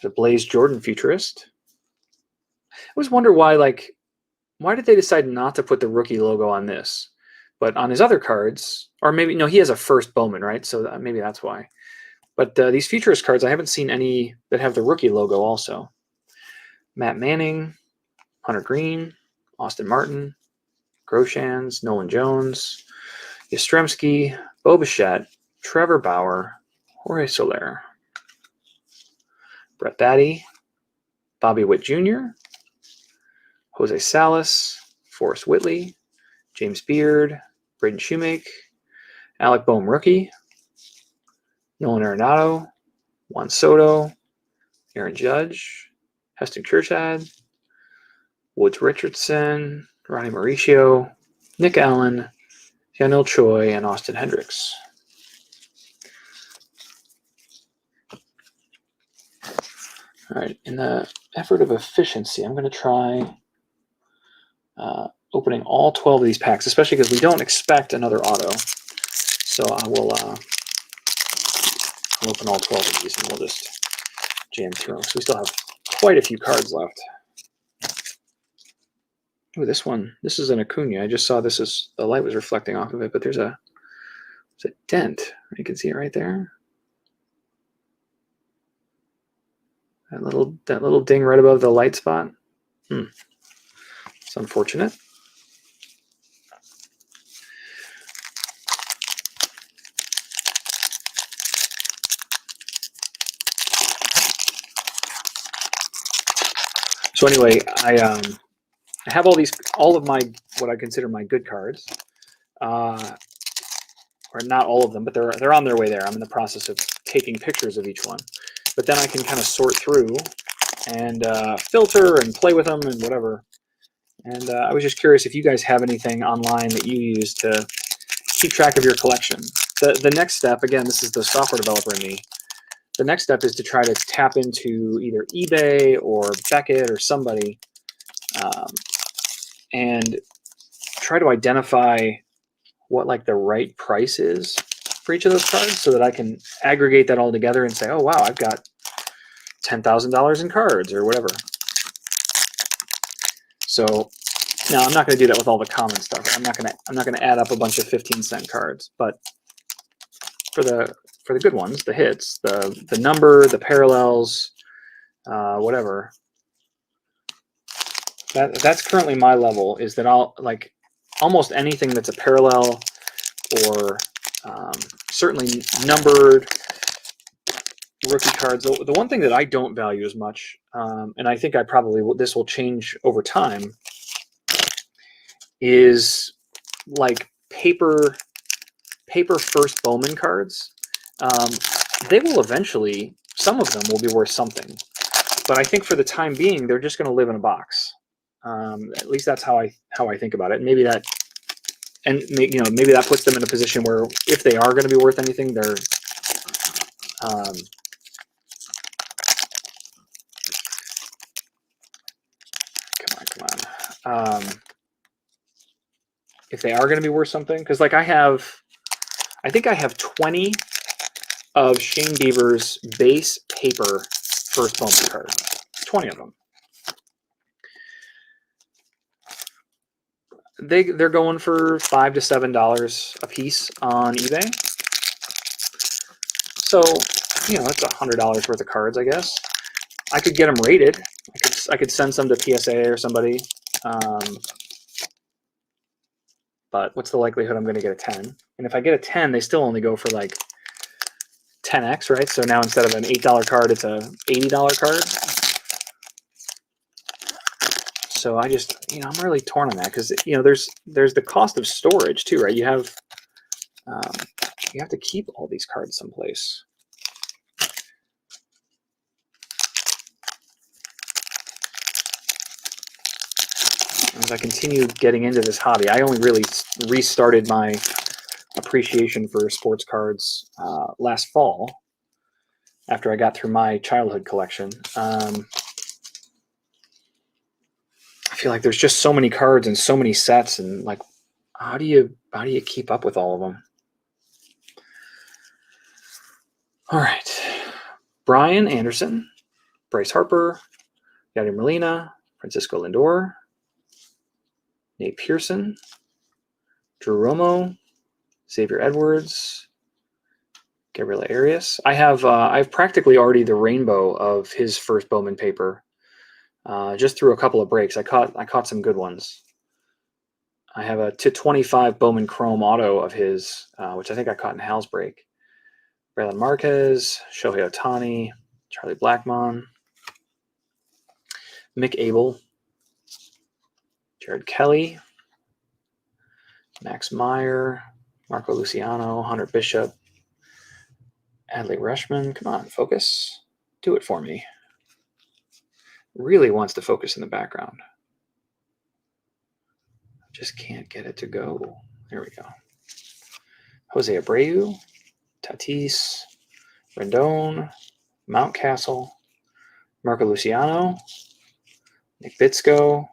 The Blaze Jordan futurist. I always wonder why did they decide not to put the rookie logo on this? But on his other cards, or maybe, no, he has a first Bowman, right? So maybe that's why. But these futurist cards, I haven't seen any that have the rookie logo also. Matt Manning, Hunter Green, Austin Martin, Groshans, Nolan Jones, Yastrzemski, Bo Bichette, Trevor Bauer, Jorge Soler, Brett Batty, Bobby Witt Jr., Jose Salas, Forrest Whitley, James Beard, Braden Shoemake, Alec Boehm rookie, Nolan Arenado, Juan Soto, Aaron Judge, Heston Kjerstad, Woods Richardson, Ronnie Mauricio, Nick Allen, Daniel Choi, and Austin Hendricks. All right, in the effort of efficiency, I'm going to try opening all 12 of these packs, especially because we don't expect another auto. So I will I'll open all 12 of these and we'll just jam through them. So we still have quite a few cards left. Oh, this one, this is an Acuna. I just saw this as the light was reflecting off of it, but there's a dent. You can see it right there. That little ding right above the light spot. It's unfortunate. So anyway, I have all of my what I consider my good cards, or not all of them, but they're on their way there. I'm in the process of taking pictures of each one, but then I can kind of sort through and filter and play with them and whatever. And I was just curious if you guys have anything online that you use to keep track of your collection. The next step, again, this is the software developer in me. The next step is to try to tap into either eBay or Beckett or somebody and try to identify what like the right price is for each of those cards so that I can aggregate that all together and say, oh, wow, I've got $10,000 in cards or whatever. So now I'm not going to do that with all the common stuff. I'm not going to add up a bunch of 15-cent cards, but for the good ones, the hits, the number, the parallels, whatever, That's currently my level, is that I'll like almost anything that's a parallel or certainly numbered rookie cards. The one thing that I don't value as much, and I think this will change over time, is like paper first Bowman cards. They will eventually, some of them will be worth something, but I think for the time being, they're just going to live in a box. At least that's how I think about it. And maybe that, maybe that puts them in a position where if they are going to be worth anything, they're come on. If they are going to be worth something, because like I think I have 20 of Shane Bieber's base paper first Bowman cards. 20 of them. They're going for $5 to $7 a piece on eBay. So, that's $100 worth of cards, I guess. I could get them rated. I could send some to PSA or somebody. But what's the likelihood I'm going to get a 10? And if I get a 10, they still only go for like 10x, right? So now instead of an $8 card, it's a $80 card. So I just, I'm really torn on that because, there's the cost of storage too, right? You have to keep all these cards someplace. As I continue getting into this hobby, I only really restarted my appreciation for sports cards last fall after I got through my childhood collection. I feel like there's just so many cards and so many sets, and like, how do you keep up with all of them? All right, Brian Anderson, Bryce Harper, Yadier Molina, Francisco Lindor, Nate Pearson, Drew Romo, Xavier Edwards, Gabriela Arias. I've practically already the rainbow of his first Bowman paper. Just through a couple of breaks, I caught some good ones. I have a 225 Bowman Chrome auto of his, which I think I caught in Hal's break. Braylon Marquez, Shohei Ohtani, Charlie Blackmon, Mick Abel, Jared Kelly, Max Meyer, Marco Luciano, Hunter Bishop, Adley Reshman. Come on, focus. Do it for me. Really wants to focus in the background. Just can't get it to go. There we go. Jose Abreu, Tatis, Rendon, Mountcastle, Marco Luciano, Nick Bitsko,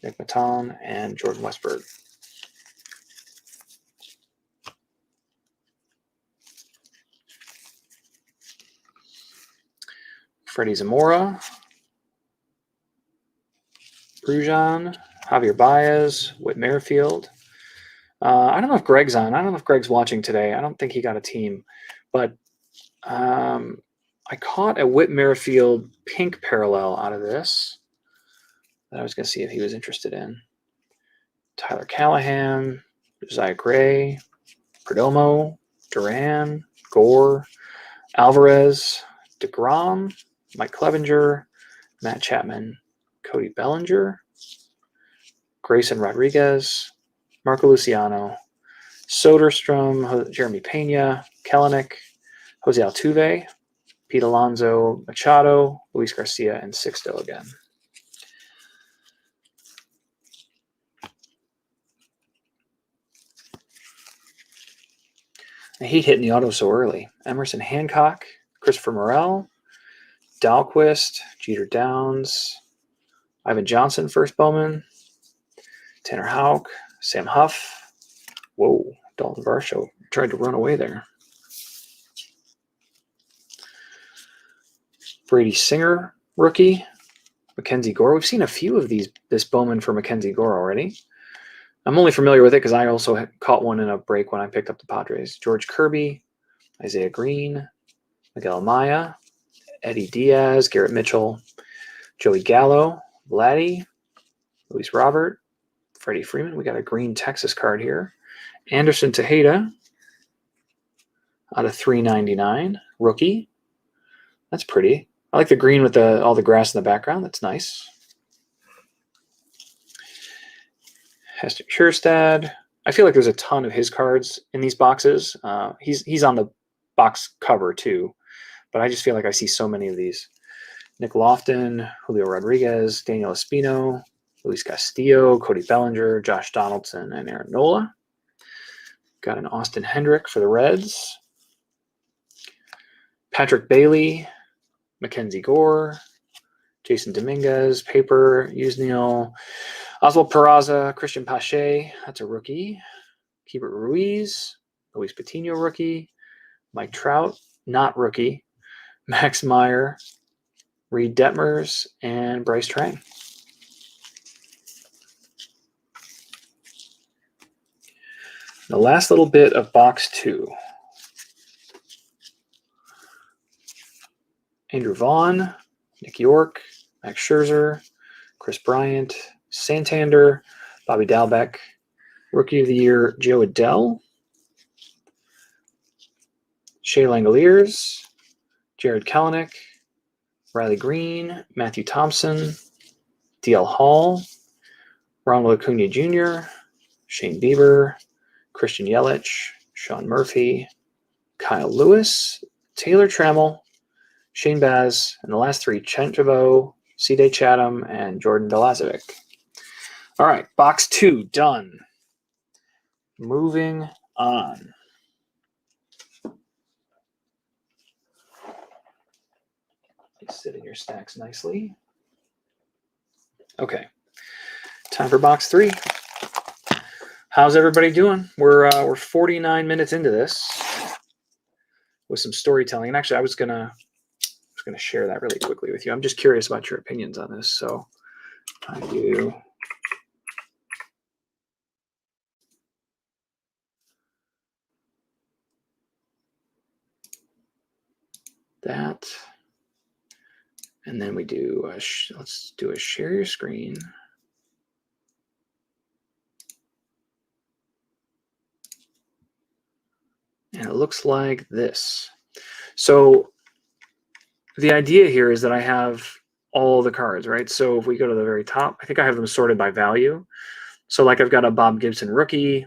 Nick Maton, and Jordan Westberg. Freddie Zamora, Brujan, Javier Baez, Whit Merrifield. I don't know if Greg's on. I don't know if Greg's watching today. I don't think he got a team. But I caught a Whit Merrifield pink parallel out of this that I was going to see if he was interested in. Tyler Callahan, Josiah Gray, Perdomo, Duran, Gore, Alvarez, DeGrom, Mike Clevenger, Matt Chapman, Cody Bellinger, Grayson Rodriguez, Marco Luciano, Soderstrom, Jeremy Pena, Kelenic, Jose Altuve, Pete Alonso, Machado, Luis Garcia, and Sixto again. I hate hitting the auto so early. Emerson Hancock, Christopher Morel, Dahlquist, Jeter Downs, Ivan Johnson, first Bowman, Tanner Houck, Sam Huff. Whoa, Dalton Varsho tried to run away there. Brady Singer, rookie. Mackenzie Gore. We've seen a few of this Bowman for Mackenzie Gore already. I'm only familiar with it because I also caught one in a break when I picked up the Padres. George Kirby, Isaiah Green, Miguel Amaya, Eddie Diaz, Garrett Mitchell, Joey Gallo, Vladdy, Luis Robert, Freddie Freeman. We got a green Texas card here. Anderson Tejeda out of 399, rookie. That's pretty. I like the green with all the grass in the background. That's nice. Heston Kjerstad. I feel like there's a ton of his cards in these boxes. He's on the box cover too, but I just feel like I see so many of these. Nick Lofton, Julio Rodriguez, Daniel Espino, Luis Castillo, Cody Bellinger, Josh Donaldson, and Aaron Nola. Got an Austin Hendrick for the Reds. Patrick Bailey, Mackenzie Gore, Jason Dominguez, Paper, Usneil, Oswald Peraza, Christian Pache, that's a rookie. Keibert Ruiz, Luis Patino, rookie. Mike Trout, not rookie. Max Meyer, Reed Detmers, and Bryce Trang. The last little bit of box 2. Andrew Vaughn, Nick York, Max Scherzer, Chris Bryant, Santander, Bobby Dalbec, Rookie of the Year, Joe Adell, Shea Langoliers, Jared Kelenic, Riley Green, Matthew Thompson, DL Hall, Ronald Acuna Jr., Shane Bieber, Christian Yelich, Sean Murphy, Kyle Lewis, Taylor Trammell, Shane Baz, and the last 3, Chen Chabot, C.J. Chatham, and Jordan Belazovic. All right, box 2 done. Moving on. Sit in your stacks nicely. Okay, time for box 3. How's everybody doing? We're 49 minutes into this with some storytelling, and actually, I was gonna share that really quickly with you. I'm just curious about your opinions on this, so I do. That. And then we do, let's do a share your screen. And it looks like this. So the idea here is that I have all the cards, right? So if we go to the very top, I think I have them sorted by value. So like I've got a Bob Gibson rookie.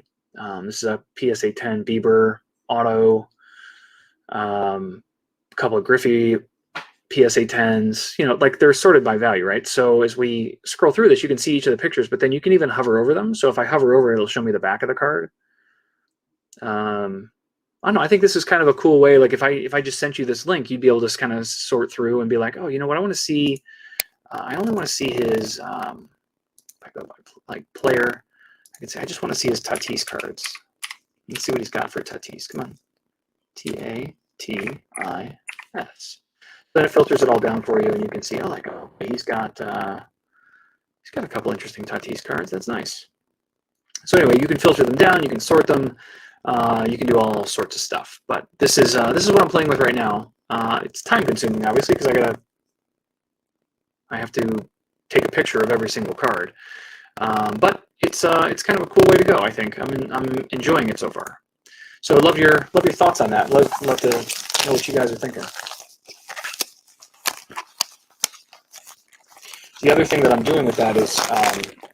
This is a PSA 10 Bieber auto. A couple of Griffey PSA 10s, like they're sorted by value, right? So as we scroll through this, you can see each of the pictures, but then you can even hover over them. So if I hover over it, it'll show me the back of the card. I don't know. I think this is kind of a cool way. Like if I just sent you this link, you'd be able to just kind of sort through and be like, oh, you know what? I want to see. I only want to see his like player. I can say I just want to see his Tatis cards. Let's see what he's got for Tatis. Come on, Tatis. Then it filters it all down for you, and you can see, he's got a couple interesting Tatis cards. That's nice. So anyway, you can filter them down, you can sort them, you can do all sorts of stuff. But this is what I'm playing with right now. It's time consuming, obviously, because I have to take a picture of every single card. But it's kind of a cool way to go. I think I'm enjoying it so far. So I'd love your thoughts on that. Love to know what you guys are thinking. The other thing that I'm doing with that is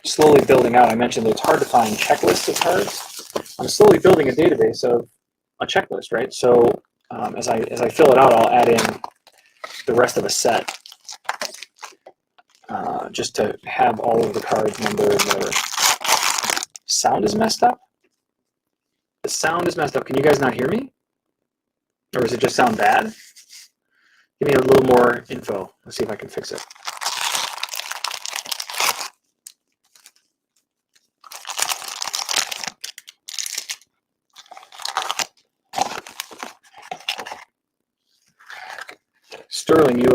slowly building out. I mentioned that it's hard to find checklists of cards. I'm slowly building a database of a checklist, right? So as I fill it out, I'll add in the rest of a set just to have all of the cards numbered and whatever. Sound is messed up? The sound is messed up. Can you guys not hear me? Or does it just sound bad? Give me a little more info. Let's see if I can fix it. Sterling, did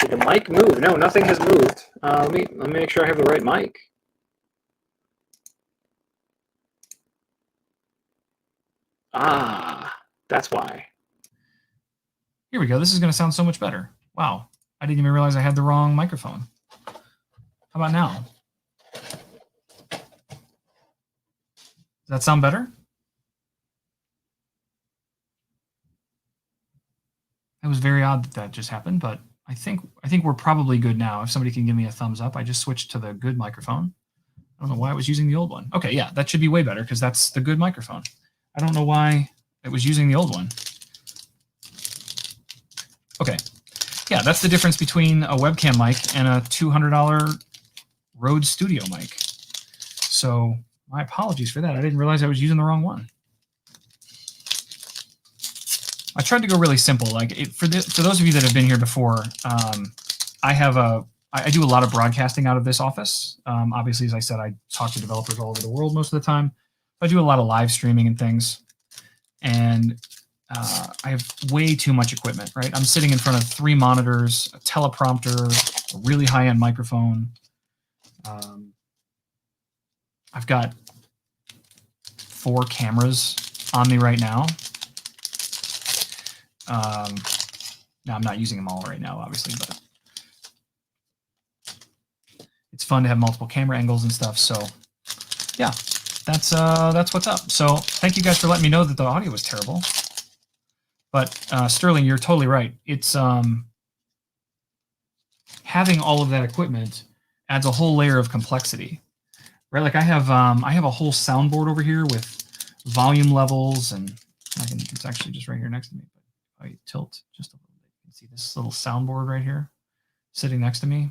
the mic move? No, nothing has moved. Let me make sure I have the right mic. Ah, that's why. Here we go. This is going to sound so much better. Wow. I didn't even realize I had the wrong microphone. How about now? Does that sound better? It was very odd that just happened, but I think we're probably good now. If somebody can give me a thumbs up, I just switched to the good microphone. I don't know why I was using the old one. Okay, yeah, that should be way better because that's the good microphone. I don't know why it was using the old one. Okay, yeah, that's the difference between a webcam mic and a $200 Rode Studio mic. So my apologies for that. I didn't realize I was using the wrong one. I tried to go really simple. Like for those of you that have been here before, I do a lot of broadcasting out of this office. Obviously, as I said, I talk to developers all over the world most of the time. I do a lot of live streaming and things, and I have way too much equipment. Right, I'm sitting in front of 3 monitors, a teleprompter, a really high-end microphone. I've got 4 cameras on me right now. Now I'm not using them all right now, obviously, but it's fun to have multiple camera angles and stuff. So yeah, that's what's up. So thank you guys for letting me know that the audio was terrible. But Sterling, you're totally right. It's having all of that equipment adds a whole layer of complexity, right? Like I have a whole soundboard over here with volume levels, and it's actually just right here next to me. But if I tilt just a little bit, you can see this little soundboard right here sitting next to me.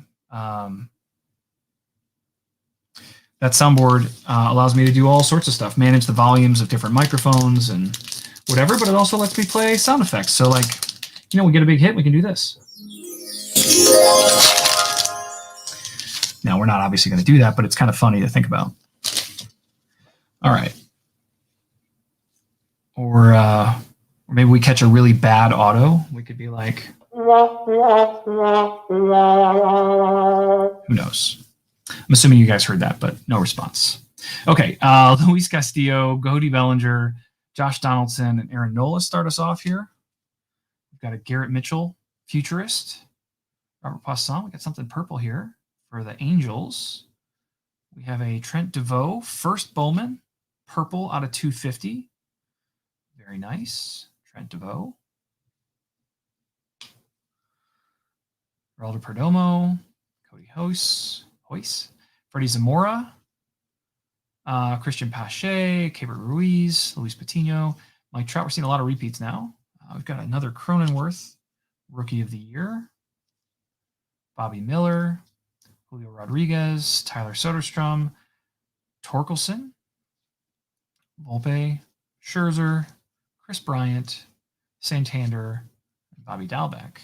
That soundboard allows me to do all sorts of stuff, manage the volumes of different microphones and whatever, but it also lets me play sound effects. So like, we get a big hit, we can do this. Now, we're not obviously going to do that, but it's kind of funny to think about. All right. Or maybe we catch a really bad auto. We could be like, who knows? I'm assuming you guys heard that, but no response. Okay, Luis Castillo, Cody Bellinger, Josh Donaldson, and Aaron Nola start us off here. We've got a Garrett Mitchell, futurist. Robert Poisson, we got something purple here for the Angels. We have a Trent DeVoe, first Bowman, purple out of 250. Very nice, Trent DeVoe. Geraldo Perdomo, Cody Hoyce, Freddie Zamora, Christian Pache, Keibert Ruiz, Luis Patino, Mike Trout. We're seeing a lot of repeats now. We've got another Cronenworth, Rookie of the Year, Bobby Miller, Julio Rodriguez, Tyler Soderstrom, Torkelson, Volpe, Scherzer, Chris Bryant, Santander, and Bobby Dalbec.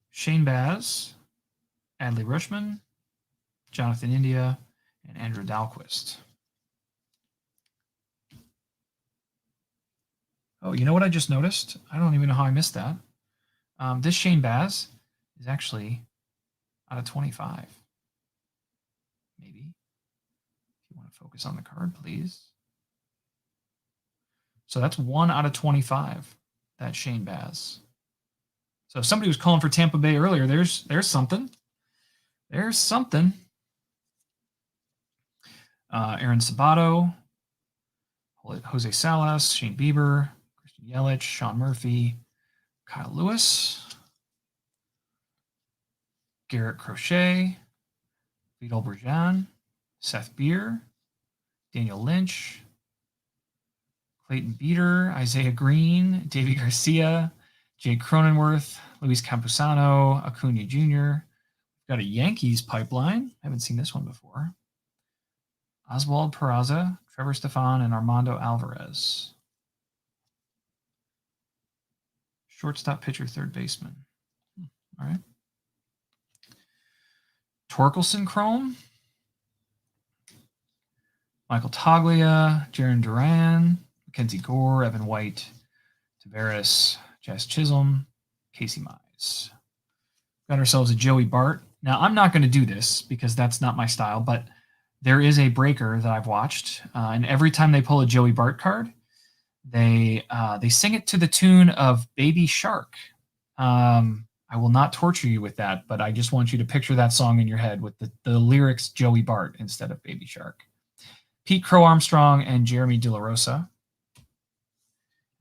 Shane Baz, Adley Rutschman, Jonathan India, and Andrew Dahlquist. Oh, you know what I just noticed? I don't even know how I missed that. This Shane Baz is actually out of 25. Maybe. If you want to focus on the card, please. So that's 1 out of 25, that Shane Baz. So if somebody was calling for Tampa Bay earlier, there's something. There's something. Aaron Sabato, Jose Salas, Shane Bieber, Christian Yelich, Sean Murphy, Kyle Lewis, Garrett Crochet, Vidal Bergeron, Seth Beer, Daniel Lynch, Clayton Beater, Isaiah Green, Davey Garcia, Jake Cronenworth, Luis Campusano, Acuna Jr. Got a Yankees pipeline. I haven't seen this one before. Oswald Peraza, Trevor Stefan, and Armando Alvarez. Shortstop, pitcher, third baseman. All right. Torkelson Chrome. Michael Toglia, Jaron Duran, Mackenzie Gore, Evan White, Tavares, Jazz Chisholm, Casey Mize. Got ourselves a Joey Bart. Now, I'm not going to do this because that's not my style, but there is a breaker that I've watched, and every time they pull a Joey Bart card, they sing it to the tune of Baby Shark. I will not torture you with that, but I just want you to picture that song in your head with the lyrics Joey Bart instead of Baby Shark. Pete Crow Armstrong and Jeremy De La Rosa.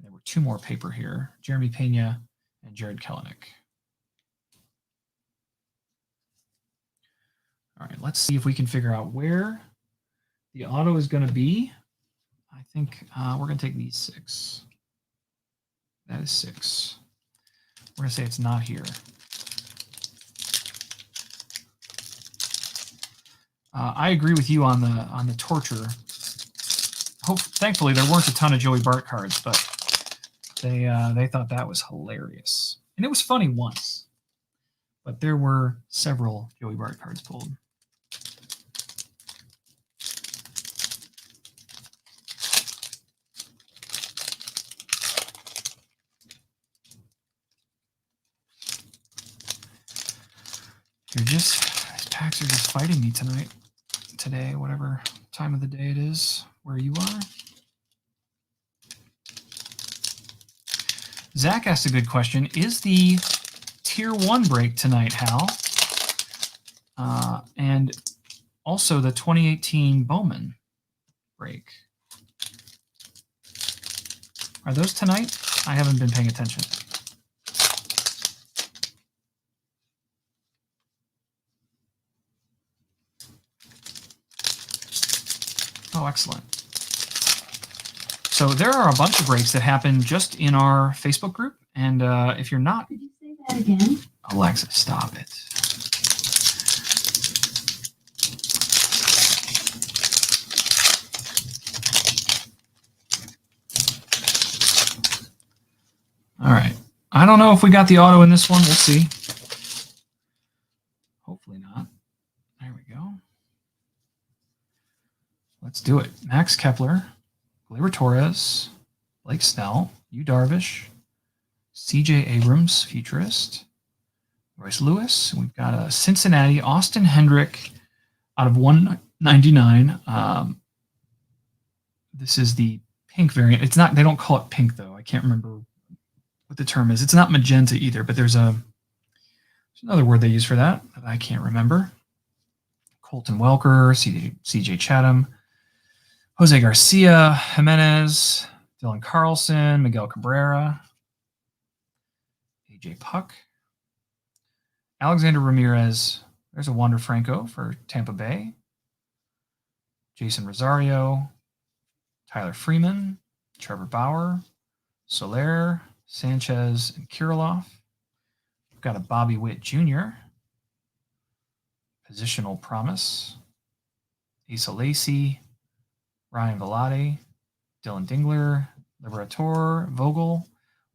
There were 2 more paper here, Jeremy Pena and Jared Kelenic. All right, let's see if we can figure out where the auto is going to be. I think we're going to take these 6. That is 6. We're going to say it's not here. I agree with you on the torture. Thankfully, there weren't a ton of Joey Bart cards, but they thought that was hilarious, and it was funny once. But there were several Joey Bart cards pulled. These packs are just fighting me today, whatever time of the day it is, where you are. Zach asked a good question. Is the Tier 1 break tonight, Hal? And also the 2018 Bowman break. Are those tonight? I haven't been paying attention. Oh, excellent. So there are a bunch of breaks that happen just in our Facebook group. And if you're not... Could you say that again? Alexa, stop it. All right. I don't know if we got the auto in this one. We'll see. Hopefully not. There we go. Let's do it. Max Kepler, Gleyber Torres, Blake Snell, Yu Darvish, C.J. Abrams, futurist, Royce Lewis. We've got a Cincinnati, Austin Hendrick out of 199. This is the pink variant. It's not, they don't call it pink though. I can't remember what the term is. It's not magenta either, but there's another word they use for that I can't remember. Colton Welker, C.J. Chatham, Jose Garcia, Jimenez, Dylan Carlson, Miguel Cabrera, A.J. Puck, Alexander Ramirez. There's a Wander Franco for Tampa Bay. Jason Rosario, Tyler Freeman, Trevor Bauer, Soler, Sanchez, and Kirilloff. We've got a Bobby Witt Jr., Positional Promise, Asa Lacy, Ryan Velade, Dylan Dingler, Liberator, Vogel,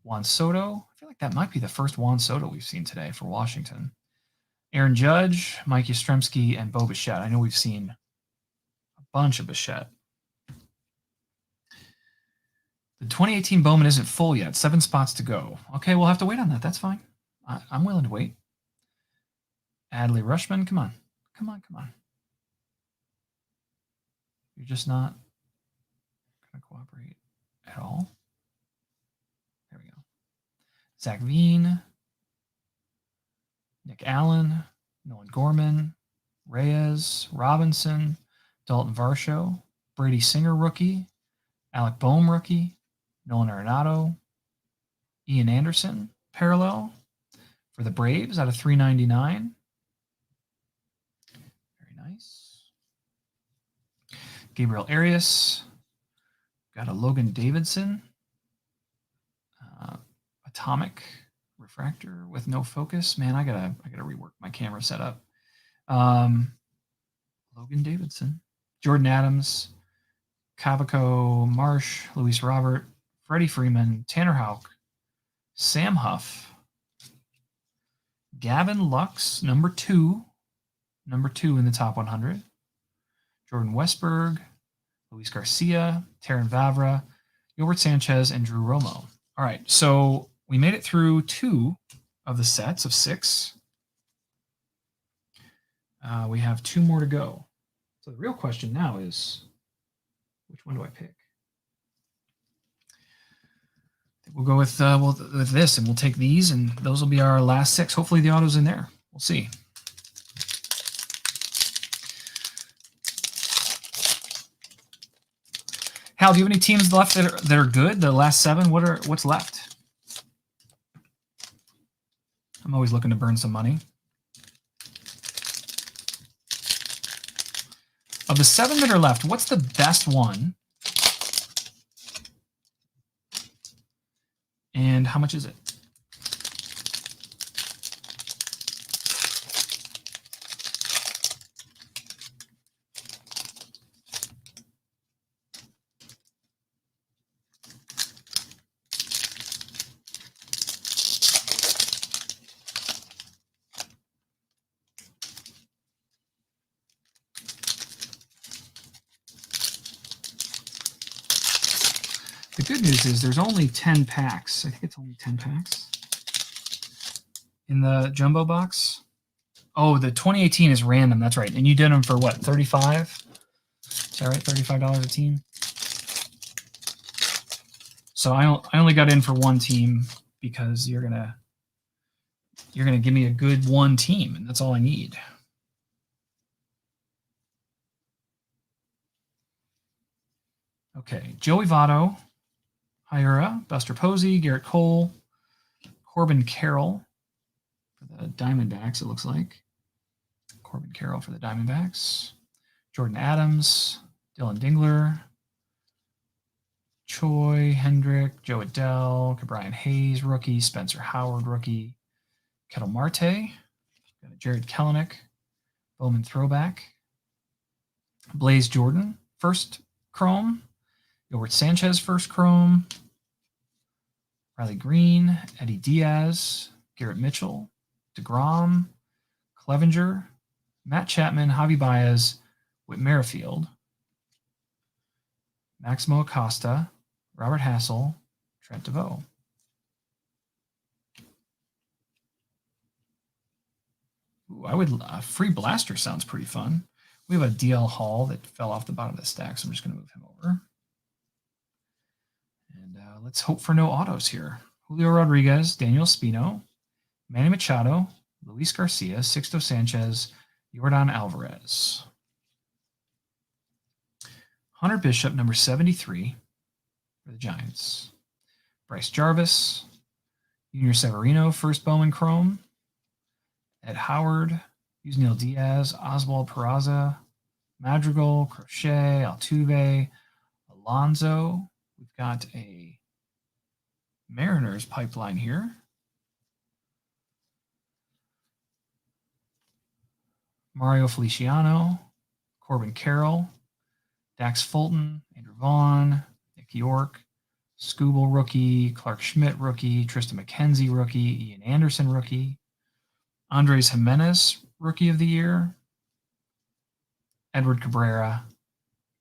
Juan Soto. I feel like that might be the first Juan Soto we've seen today for Washington. Aaron Judge, Mike Yastrzemski, and Bo Bichette. I know we've seen a bunch of Bichette. The 2018 Bowman isn't full yet. 7 spots to go. Okay, we'll have to wait on that. That's fine. I'm willing to wait. Adley Rushman, come on. Come on, come on. You're just not going to cooperate at all. There we go. Zach Veen, Nick Allen, Nolan Gorman, Reyes, Robinson, Dalton Varsho, Brady Singer rookie, Alec Boehm rookie, Nolan Arenado, Ian Anderson parallel for the Braves out of 399. Very nice. Gabriel Arias, got a Logan Davidson, atomic refractor with no focus. Man, I gotta rework my camera setup. Logan Davidson, Jordan Adams, Cavaco, Marsh, Luis Robert, Freddie Freeman, Tanner Houck, Sam Huff, Gavin Lux, number two in the top 100. Jordan Westberg, Luis Garcia, Terran Vavra, Gilbert Sanchez, and Drew Romo. All right, so we made it through 2 of the sets of 6. We have 2 more to go. So the real question now is, which one do I pick? We'll go with this, and we'll take these, and those will be our last 6. Hopefully the auto's in there. We'll see. Hal, do you have any teams left that are good? The last 7. What's left? I'm always looking to burn some money. Of the 7 that are left, what's the best one? And how much is it? The good news is there's only 10 packs. I think it's only 10 packs in the jumbo box. Oh, the 2018 is random. That's right. And you did them for what, 35? Is that right? $35 a team. So I only got in for one team because you're gonna give me a good one team, and that's all I need. Okay, Joey Votto, Hyura, Buster Posey, Garrett Cole, Corbin Carroll for the Diamondbacks, it looks like. Corbin Carroll for the Diamondbacks. Jordan Adams, Dylan Dingler, Choi, Hendrick, Joe Adell, Brian Hayes, rookie, Spencer Howard, rookie, Kettle Marte, Jared Kelenic, Bowman throwback, Blaze Jordan, first chrome, Gilbert Sanchez, first chrome, Riley Green, Eddie Diaz, Garrett Mitchell, DeGrom, Clevenger, Matt Chapman, Javi Baez, Whit Merrifield, Maximo Acosta, Robert Hassel, Trent DeVoe. Ooh, free blaster sounds pretty fun. We have a DL Hall that fell off the bottom of the stack, so I'm just going to move him over. And let's hope for no autos here. Julio Rodriguez, Daniel Espino, Manny Machado, Luis Garcia, Sixto Sanchez, Yordan Alvarez. Hunter Bishop, number 73 for the Giants. Bryce Jarvis, Junior Severino, first Bowman Chrome. Ed Howard, Yusniel Diaz, Oswald Peraza, Madrigal, Crochet, Altuve, Alonso. We've got a Mariners pipeline here. Mario Feliciano, Corbin Carroll, Dax Fulton, Andrew Vaughn, Nick York, Skubal rookie, Clark Schmidt rookie, Tristan McKenzie rookie, Ian Anderson rookie, Andres Jimenez rookie of the year, Edward Cabrera,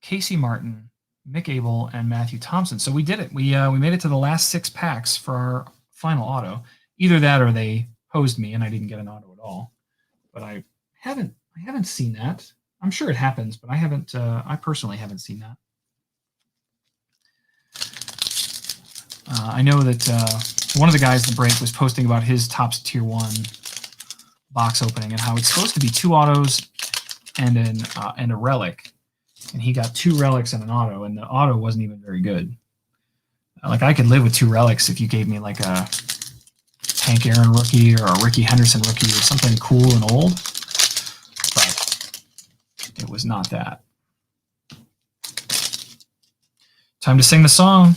Casey Martin, Mick Abel, and Matthew Thompson. So we did it. We made it to the last 6 packs for our final auto. Either that or they hosed me and I didn't get an auto at all. But I haven't seen that. I'm sure it happens, but I personally haven't seen that. I know that one of the guys in the break was posting about his Topps Tier 1 box opening and how it's supposed to be 2 autos and a relic. And he got 2 relics and an auto, and the auto wasn't even very good. Like, I could live with 2 relics if you gave me like a Hank Aaron rookie or a Ricky Henderson rookie or something cool and old. But it was not that. Time to sing the song.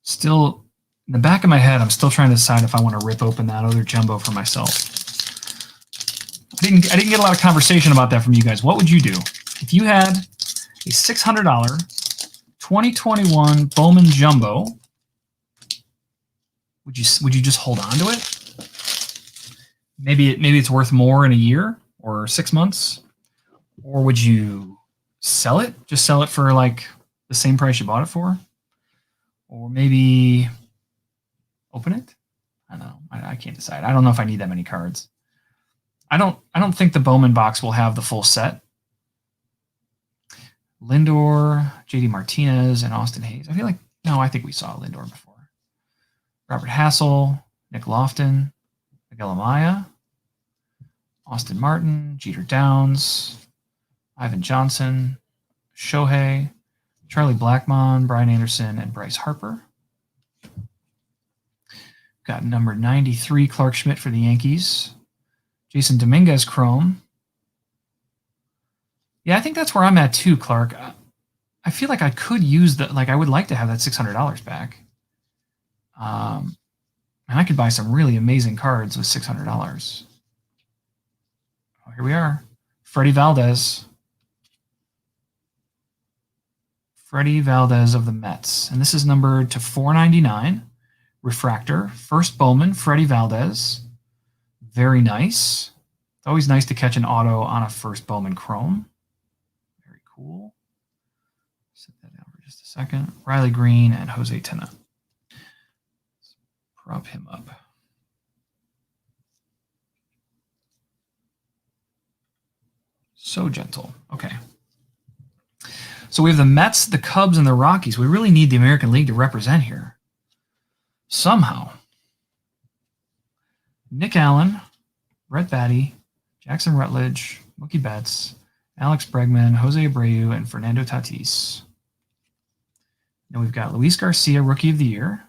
Still, in the back of my head, I'm still trying to decide if I want to rip open that other jumbo for myself. I didn't get a lot of conversation about that from you guys. What would you do if you had a $600 2021 Bowman jumbo? Would you just hold on to it? Maybe it's worth more in a year or 6 months, or would you sell it. Just sell it for like the same price you bought it for, or maybe open it. I don't know. I can't decide. I don't know if I need that many cards. I don't think the Bowman box will have the full set. Lindor, JD Martinez, and Austin Hayes. I feel like, no, I think we saw Lindor before. Robert Hassel, Nick Lofton, Miguel Amaya, Austin Martin, Jeter Downs, Ivan Johnson, Shohei, Charlie Blackmon, Brian Anderson, and Bryce Harper. Got number 93, Clark Schmidt for the Yankees. Jason Dominguez Chrome. Yeah, I think that's where I'm at too, Clark. I feel like I could use that. Like, I would like to have that $600 back. And I could buy some really amazing cards with $600. Oh, here we are. Freddie Valdez. Freddie Valdez of the Mets. And this is numbered to 499. Refractor. First Bowman, Freddie Valdez. Very nice. It's always nice to catch an auto on a first Bowman Chrome. Very cool. Set that down for just a second. Riley Green and Jose Tena. Let's prop him up. So gentle. Okay. So we have the Mets, the Cubs, and the Rockies. We really need the American League to represent here. Somehow. Nick Allen, Brett Baty, Jackson Rutledge, Mookie Betts, Alex Bregman, Jose Abreu, and Fernando Tatis. Then we've got Luis Garcia, Rookie of the Year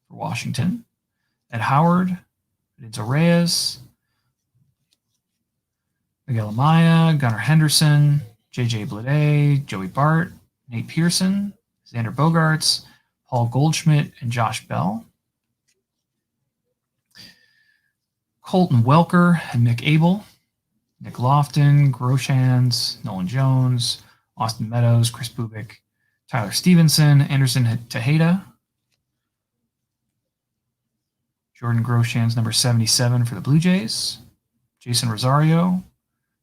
for Washington. Ed Howard, Enzo Reyes, Miguel Amaya, Gunnar Henderson, J.J. Bleday, Joey Bart, Nate Pearson, Xander Bogaerts, Paul Goldschmidt, and Josh Bell. Colton Welker and Mick Abel, Nick Lofton, Groshans, Nolan Jones, Austin Meadows, Chris Bubik, Tyler Stevenson, Anderson Tejeda, Jordan Groshans, number 77 for the Blue Jays, Jason Rosario,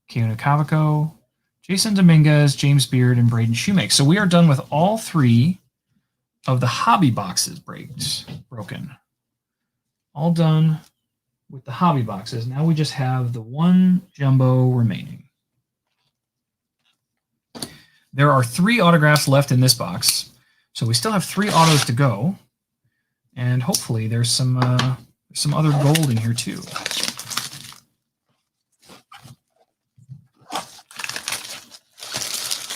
Keonu Cavaco, Jason Dominguez, James Beard, and Braden Shoemake. So we are done with all three of the hobby boxes broken. All done with the hobby boxes. Now we just have the one jumbo remaining. There are 3 autographs left in this box, so we still have 3 autos to go, and hopefully there's some other gold in here too.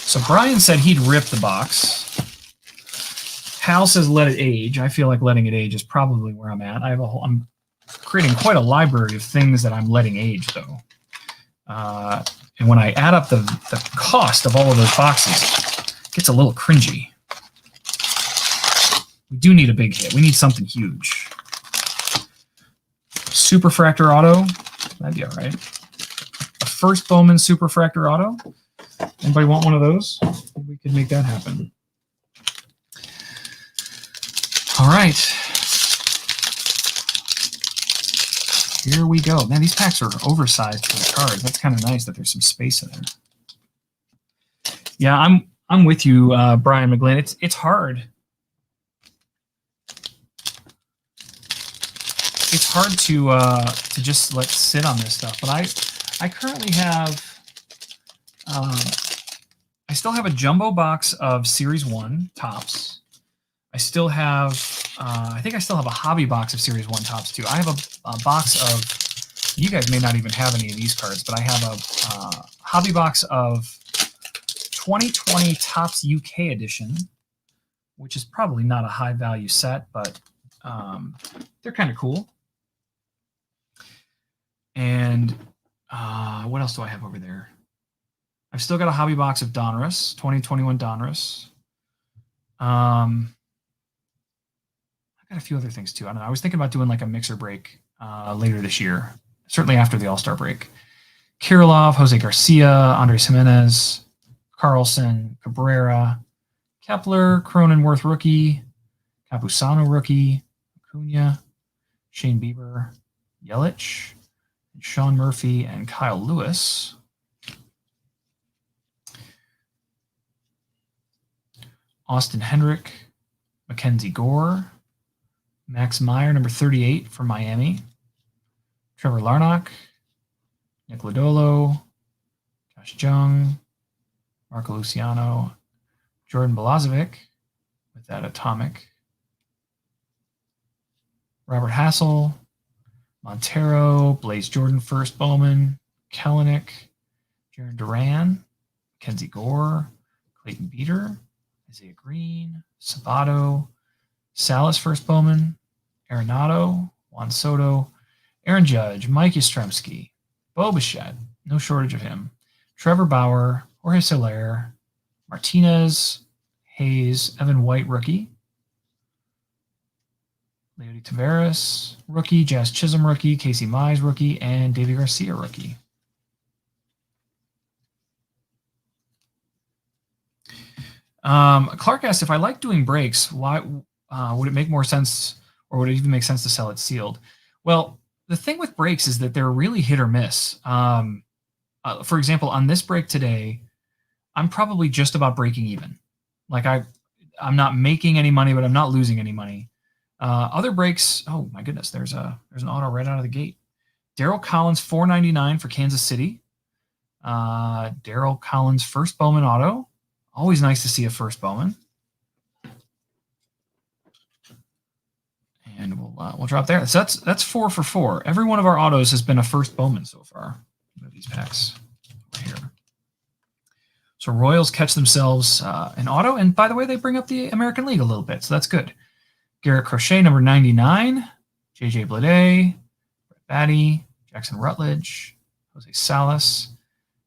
So Brian said he'd rip the box. Hal says let it age. I feel like letting it age is probably where I'm at. I'm creating quite a library of things that I'm letting age, though. And when I add up the cost of all of those boxes, it gets a little cringy. We do need a big hit. We need something huge. Superfractor auto, that'd be all right. A first Bowman Superfractor auto. Anybody want one of those? We could make that happen. All right. Here we go. Man, these packs are oversized for the cards. That's kind of nice that there's some space in there. Yeah, I'm with you, Brian McGlynn. It's hard. It's hard to just let sit on this stuff. But I currently have I still have a jumbo box of Series 1 tops. I still have, I think I still have a hobby box of Series 1 tops too. I have a box of, you guys may not even have any of these cards, but I have a hobby box of 2020 Topps UK edition, which is probably not a high value set, but they're kind of cool. And what else do I have over there? I've still got a hobby box of Donruss, 2021 Donruss. I've got a few other things too. I don't know. I was thinking about doing like a mixer break later this year, certainly after the All-Star break. Kirilov, Jose Garcia, Andres Jimenez, Carlson, Cabrera, Kepler, Cronenworth rookie, Capusano rookie, Acuna, Shane Bieber, Yelich, Sean Murphy, and Kyle Lewis. Austin Hendrick, Mackenzie Gore, Max Meyer, number 38 for Miami, Trevor Larnach, Nick Lodolo, Josh Jung, Marco Luciano, Jordan Balazovic with that atomic, Robert Hassel, Montero, Blaze Jordan first Bowman, Kellenick, Jaron Duran, Mackenzie Gore, Clayton Beater, Isaiah Green, Sabato, Salas first Bowman, Arenado, Juan Soto, Aaron Judge, Mike Yastrzemski, Bo Bichette, no shortage of him, Trevor Bauer, Jorge Soler, Martinez, Hayes, Evan White, rookie, Leody Taveras, rookie, Jazz Chisholm, rookie, Casey Mize, rookie, and Davey Garcia, rookie. Clark asked, if I like doing breaks, why would it make more sense, or would it even make sense to sell it sealed? Well, the thing with breaks is that they're really hit or miss. For example, on this break today, I'm probably just about breaking even. Like I'm not making any money, but I'm not losing any money. Other breaks, oh my goodness, there's an auto right out of the gate. Darryl Collins, $4.99 for Kansas City. Darryl Collins, first Bowman auto. Always nice to see a first Bowman. And we'll drop there. So that's 4 for 4. Every one of our autos has been a first Bowman so far. Move these packs over here. So Royals catch themselves an auto, and by the way, they bring up the American League a little bit, so that's good. Garrett Crochet, number 99. JJ Bleday, Brett Batty, Jackson Rutledge, Jose Salas,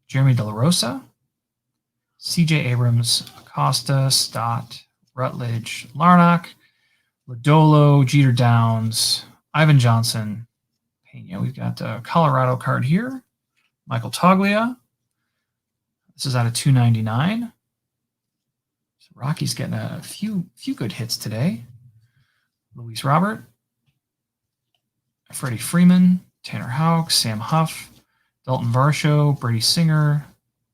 Jeremy De La Rosa, CJ Abrams, Acosta, Stott, Rutledge, Larnach, Lodolo, Jeter Downs, Ivan Johnson, Pena. We've got a Colorado card here. Michael Toglia. This is out of 299. So Rocky's getting a few good hits today. Luis Robert, Freddie Freeman, Tanner Houck, Sam Huff, Dalton Varsho, Brady Singer,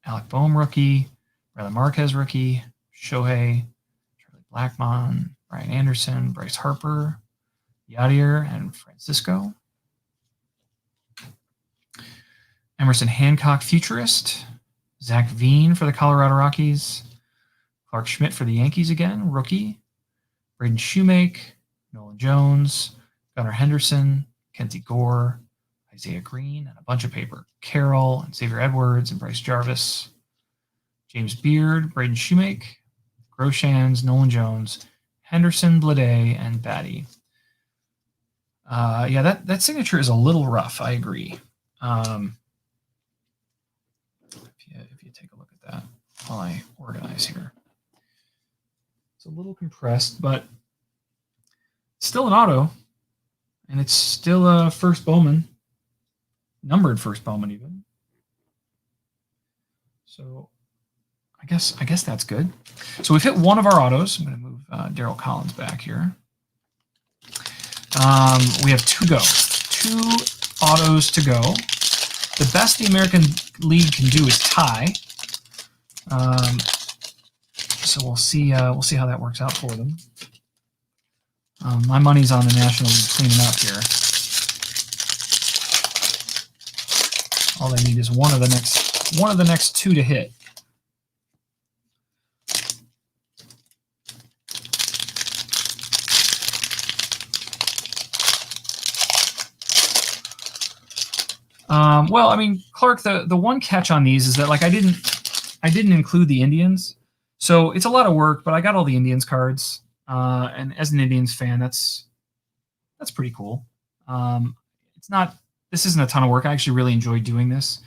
Alec Boehm rookie, Riley Marquez rookie, Shohei, Charlie Blackmon, Brian Anderson, Bryce Harper, Yadier, and Francisco. Emerson Hancock, futurist. Zach Veen for the Colorado Rockies. Clark Schmidt for the Yankees again, rookie. Braden Shoemake, Nolan Jones, Gunnar Henderson, Kenzie Gore, Isaiah Green, and a bunch of paper. Carroll, and Xavier Edwards, and Bryce Jarvis. James Beard, Braden Shoemake, Groshans, Nolan Jones, Henderson, Bleday, and Batty. Yeah, that signature is a little rough. I agree. If you take a look at that while I organize here, it's a little compressed, but it's still an auto, and it's still a first Bowman, numbered first Bowman even. So I guess that's good. So we've hit one of our autos. I'm going to move Darryl Collins back here. We have 2 to go. 2 autos to go. The best the American League can do is tie. So we'll see how that works out for them. My money's on the National League cleaning up here. All they need is one of the next 2 to hit. Well, I mean, Clark, the one catch on these is that like I didn't include the Indians, so it's a lot of work, but I got all the Indians cards, and as an Indians fan, that's pretty cool. This isn't a ton of work. I actually really enjoyed doing this.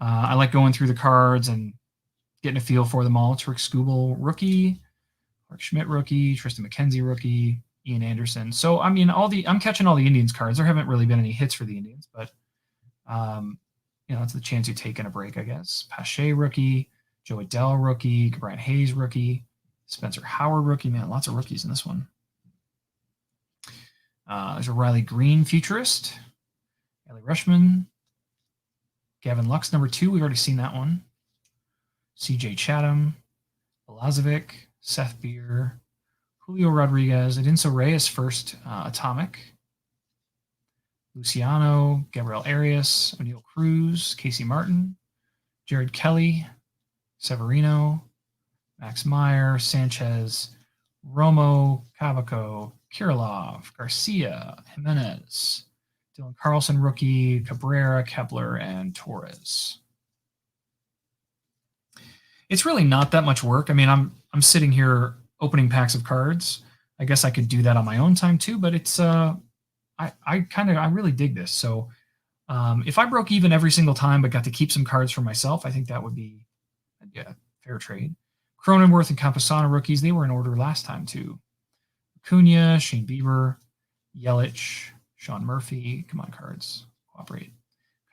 I like going through the cards and getting a feel for them all. It's Rick Skubal, rookie, Clark Schmidt, rookie, Tristan McKenzie, rookie, Ian Anderson. So I mean, I'm catching all the Indians cards. There haven't really been any hits for the Indians, but it's the chance you take in a break, I guess. Pache rookie, Joe Adell rookie, Brian Hayes rookie, Spencer Howard rookie. Man, lots of rookies in this one. There's a Riley Green futurist, Ellie Rushman, Gavin Lux number 2. We've already seen that one. CJ Chatham, Balazovic, Seth Beer, Julio Rodriguez, Edinso Reyes first atomic, Luciano, Gabriel Arias, O'Neal Cruz, Casey Martin, Jared Kelly, Severino, Max Meyer, Sanchez, Romo, Cavaco, Kirilov, Garcia, Jimenez, Dylan Carlson rookie, Cabrera, Kepler, and Torres. It's really not that much work. I mean, I'm sitting here opening packs of cards. I guess I could do that on my own time too, but it's I really dig this. So if I broke even every single time but got to keep some cards for myself, I think that would be fair trade. Cronenworth and Campusano rookies, they were in order last time too. Acuna, Shane Bieber, Yelich, Sean Murphy, come on cards, cooperate.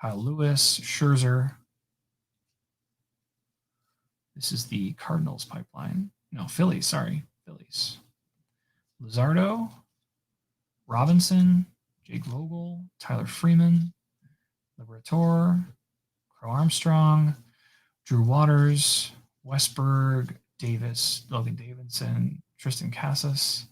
Kyle Lewis, Scherzer. This is the Cardinals pipeline. No, Phillies, sorry. Phillies. Luzardo, Robinson, Jake Vogel, Tyler Freeman, Liberator, Crow Armstrong, Drew Waters, Westberg, Davis, Logan Davidson, Tristan Casas,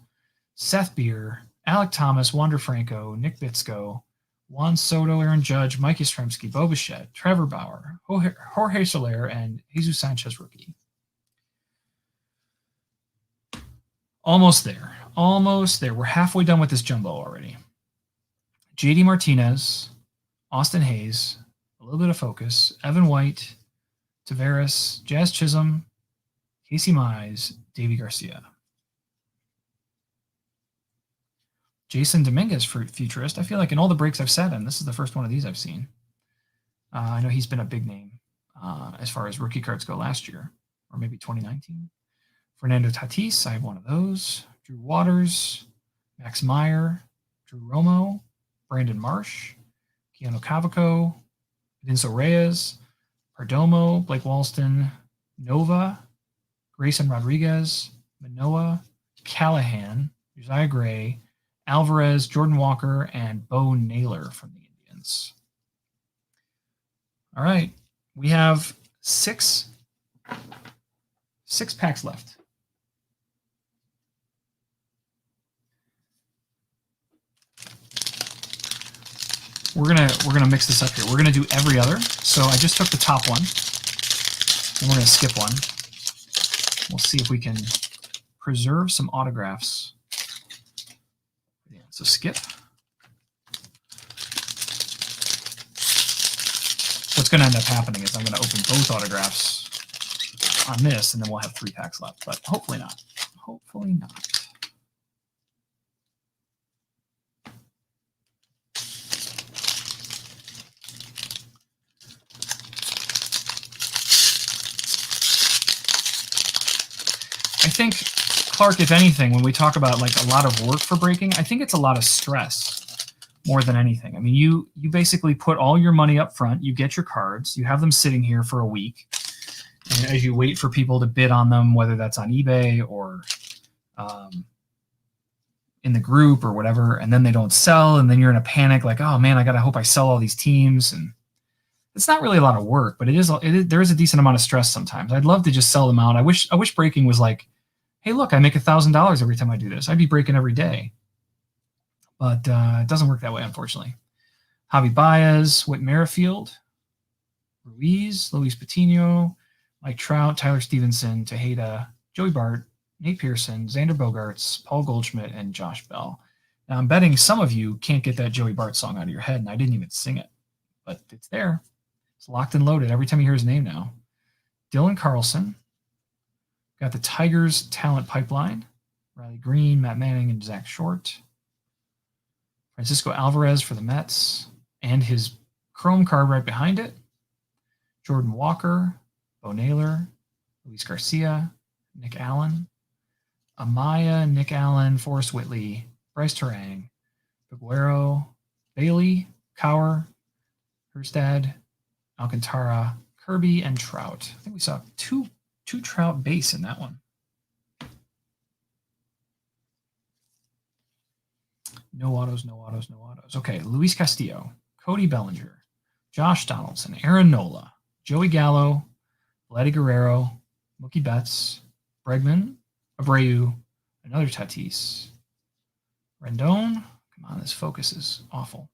Seth Beer, Alec Thomas, Wander Franco, Nick Bitsko, Juan Soto, Aaron Judge, Mike Yastrzemski, Bo Bichette, Trevor Bauer, Jorge Soler, and Jesus Sanchez rookie. Almost there. Almost there. We're halfway done with this jumbo already. JD Martinez, Austin Hayes, a little bit of focus, Evan White, Tavares, Jazz Chisholm, Casey Mize, Davey Garcia. Jason Dominguez for Futurist. I feel like in all the breaks I've sat in, this is the first one of these I've seen. I know he's been a big name as far as rookie cards go last year, or maybe 2019. Fernando Tatis, I have one of those. Drew Waters, Max Meyer, Drew Romo, Brandon Marsh, Keanu Cavaco, Edinso Reyes, Perdomo, Blake Walston, Nova, Grayson Rodriguez, Manoah, Callahan, Josiah Gray, Alvarez, Jordan Walker, and Bo Naylor from the Indians. All right, we have six packs left. We're gonna mix this up here. We're gonna do every other. So I just took the top one, and we're gonna skip one. We'll see if we can preserve some autographs. Yeah, so skip. What's gonna end up happening is I'm gonna open both autographs on this, and then we'll have 3 packs left. But hopefully not. Hopefully not. I think, Clark, if anything, when we talk about like a lot of work for breaking, I think it's a lot of stress more than anything. I mean, you basically put all your money up front, you get your cards, you have them sitting here for a week, and as you wait for people to bid on them, whether that's on eBay or in the group or whatever, and then they don't sell, and then you're in a panic like, oh man, I hope I sell all these teams. And it's not really a lot of work, but there is a decent amount of stress sometimes. I'd love to just sell them out. I wish breaking was like, hey, look, I make $1,000 every time I do this. I'd be breaking every day. But it doesn't work that way, unfortunately. Javi Baez, Whit Merrifield, Ruiz, Luis Patino, Mike Trout, Tyler Stevenson, Tejeda, Joey Bart, Nate Pearson, Xander Bogaerts, Paul Goldschmidt, and Josh Bell. Now, I'm betting some of you can't get that Joey Bart song out of your head, and I didn't even sing it. But it's there. It's locked and loaded every time you hear his name now. Dylan Carlson. Got the Tigers talent pipeline. Riley Green, Matt Manning, and Zach Short. Francisco Alvarez for the Mets. And his chrome card right behind it. Jordan Walker, Bo Naylor, Luis Garcia, Nick Allen, Amaya, Nick Allen, Forrest Whitley, Bryce Terang, Figueroa, Bailey, Cower, Herstad, Alcantara, Kirby, and Trout. I think we saw two Trout base in that one. No autos, no autos, no autos. Okay, Luis Castillo, Cody Bellinger, Josh Donaldson, Aaron Nola, Joey Gallo, Vladdy Guerrero, Mookie Betts, Bregman, Abreu, another Tatis. Rendon, come on, this focus is awful.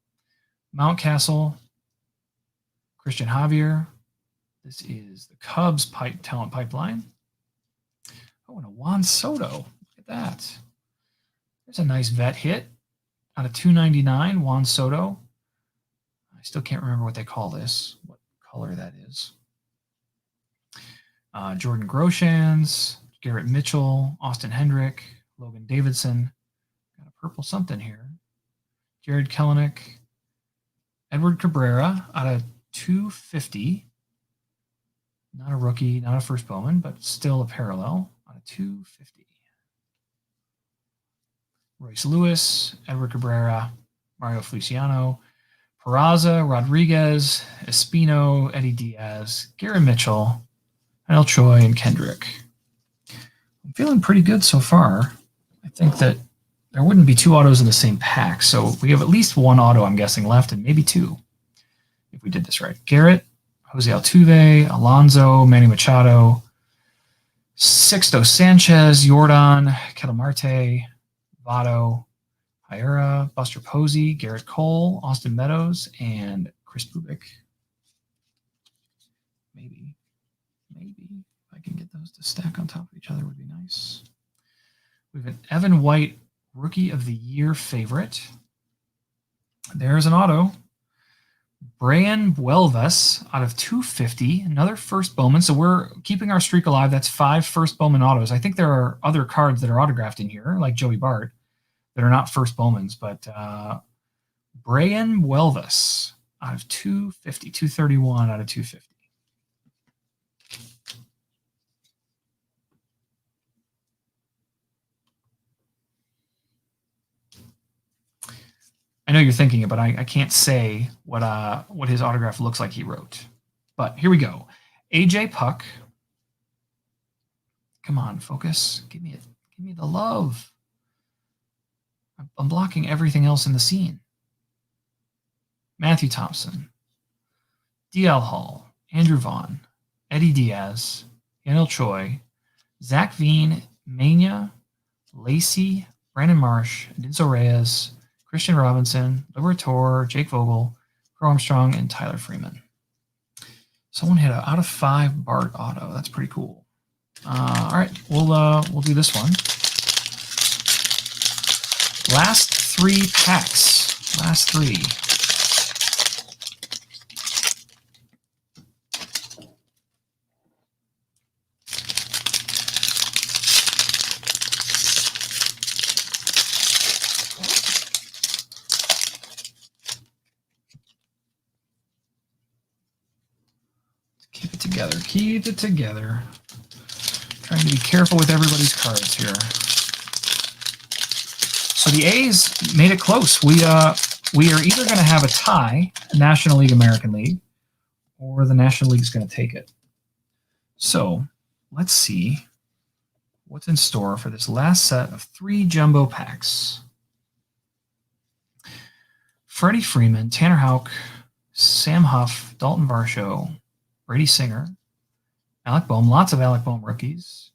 Mountcastle, Christian Javier. This is the Cubs talent pipeline. Oh, and a Juan Soto. Look at that. There's a nice vet hit out of 299, Juan Soto. I still can't remember what they call this, what color that is. Jordan Groshans, Garrett Mitchell, Austin Hendrick, Logan Davidson. Got a purple something here. Jared Kelenic, Edward Cabrera out of 250. Not a rookie, not a first Bowman, but still a parallel out of 250. Royce Lewis, Edward Cabrera, Mario Feliciano, Peraza, Rodriguez, Espino, Eddie Diaz, Garrett Mitchell, Al Choi, and Kendrick. I'm feeling pretty good so far. I think that there wouldn't be two autos in the same pack, so we have at least one auto, I'm guessing, left, and maybe two, if we did this right. Garrett, Jose Altuve, Alonso, Manny Machado, Sixto Sanchez, Jordan, Ketel Marte, Votto, Higuera, Buster Posey, Garrett Cole, Austin Meadows, and Chris Bubik. Maybe if I can get those to stack on top of each other would be nice. We have an Evan White Rookie of the Year favorite. There's an auto. Brian Buelvas out of 250, another first Bowman. So we're keeping our streak alive. That's 5 first Bowman autos. I think there are other cards that are autographed in here, like Joey Bart, that are not first Bowmans. But Brian Buelvas out of 250, 231 out of 250. I know you're thinking it, but I can't say what his autograph looks like he wrote. But here we go. AJ Puck. Come on, focus. Give me the love. I'm blocking everything else in the scene. Matthew Thompson. DL Hall. Andrew Vaughn. Eddie Diaz. Yanil Choi. Zach Veen. Mania. Lacey. Brandon Marsh. Denzel Reyes. Christian Robinson, Liberatore, Jake Vogel, Crow Armstrong, and Tyler Freeman. Someone hit an out of 5 Bart auto. That's pretty cool. All right, we'll do this one. Last 3 packs. Last 3. Keep it together. Trying to be careful with everybody's cards here. So the A's made it close. We are either going to have a tie, National League, American League, or the National League is going to take it. So let's see what's in store for this last set of 3 jumbo packs. Freddie Freeman, Tanner Houck, Sam Huff, Dalton Varsho, Brady Singer, Alec Boehm, lots of Alec Boehm rookies.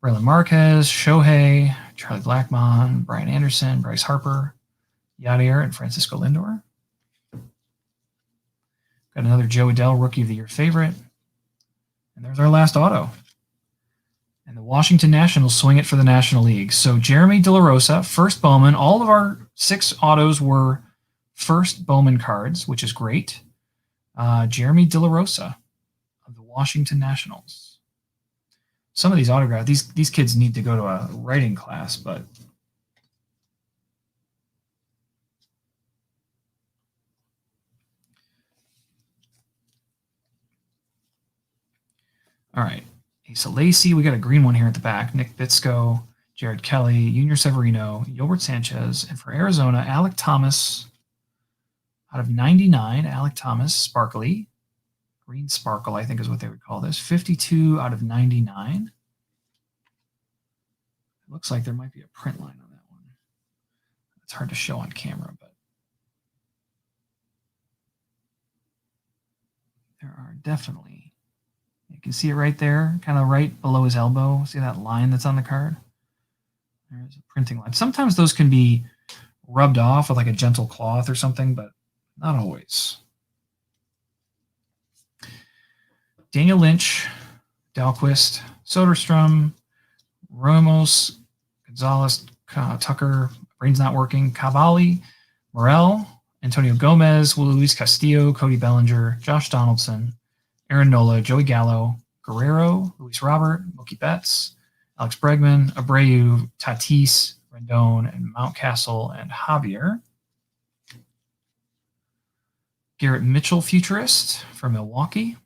Braylon Marquez, Shohei, Charlie Blackmon, Brian Anderson, Bryce Harper, Yadier, and Francisco Lindor. Got another Joe Adell Rookie of the Year favorite. And there's our last auto. And the Washington Nationals swing it for the National League. So Jeremy De La Rosa, first Bowman. All of our 6 autos were first Bowman cards, which is great. Jeremy De La Rosa of the Washington Nationals. Some of these autographs, these kids need to go to a writing class, but all right. Asa Lacey, we got a green one here at the back. Nick Bitsko, Jared Kelly, Junior Severino, Yolbert Sanchez, and for Arizona, Alec Thomas out of 99. Alec Thomas, sparkly. Green sparkle, I think is what they would call this. 52 out of 99. It looks like there might be a print line on that one. It's hard to show on camera, but there are definitely You can see it right there, kind of right below his elbow. See that line that's on the card? There's a printing line. Sometimes those can be rubbed off with like a gentle cloth or something, but not always. Daniel Lynch, Dahlquist, Soderstrom, Ramos, Gonzalez, Tucker, brain's not working, Cavalli, Morel, Antonio Gomez, Luis Castillo, Cody Bellinger, Josh Donaldson, Aaron Nola, Joey Gallo, Guerrero, Luis Robert, Mookie Betts, Alex Bregman, Abreu, Tatis, Rendon, and Mountcastle and Javier. Garrett Mitchell, futurist from Milwaukee.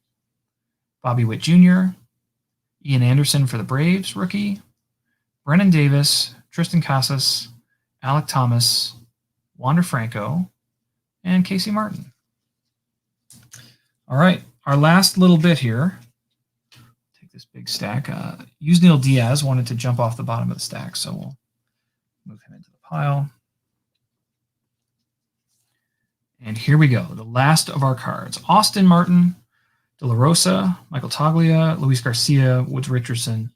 Bobby Witt Jr., Ian Anderson for the Braves, rookie. Brennan Davis, Tristan Casas, Alec Thomas, Wander Franco, and Casey Martin. All right, our last little bit here. Take this big stack. Yusniel Diaz wanted to jump off the bottom of the stack, so we'll move him into the pile. And here we go, the last of our cards. Austin Martin, De La Rosa, Michael Toglia, Luis Garcia, Woods Richardson,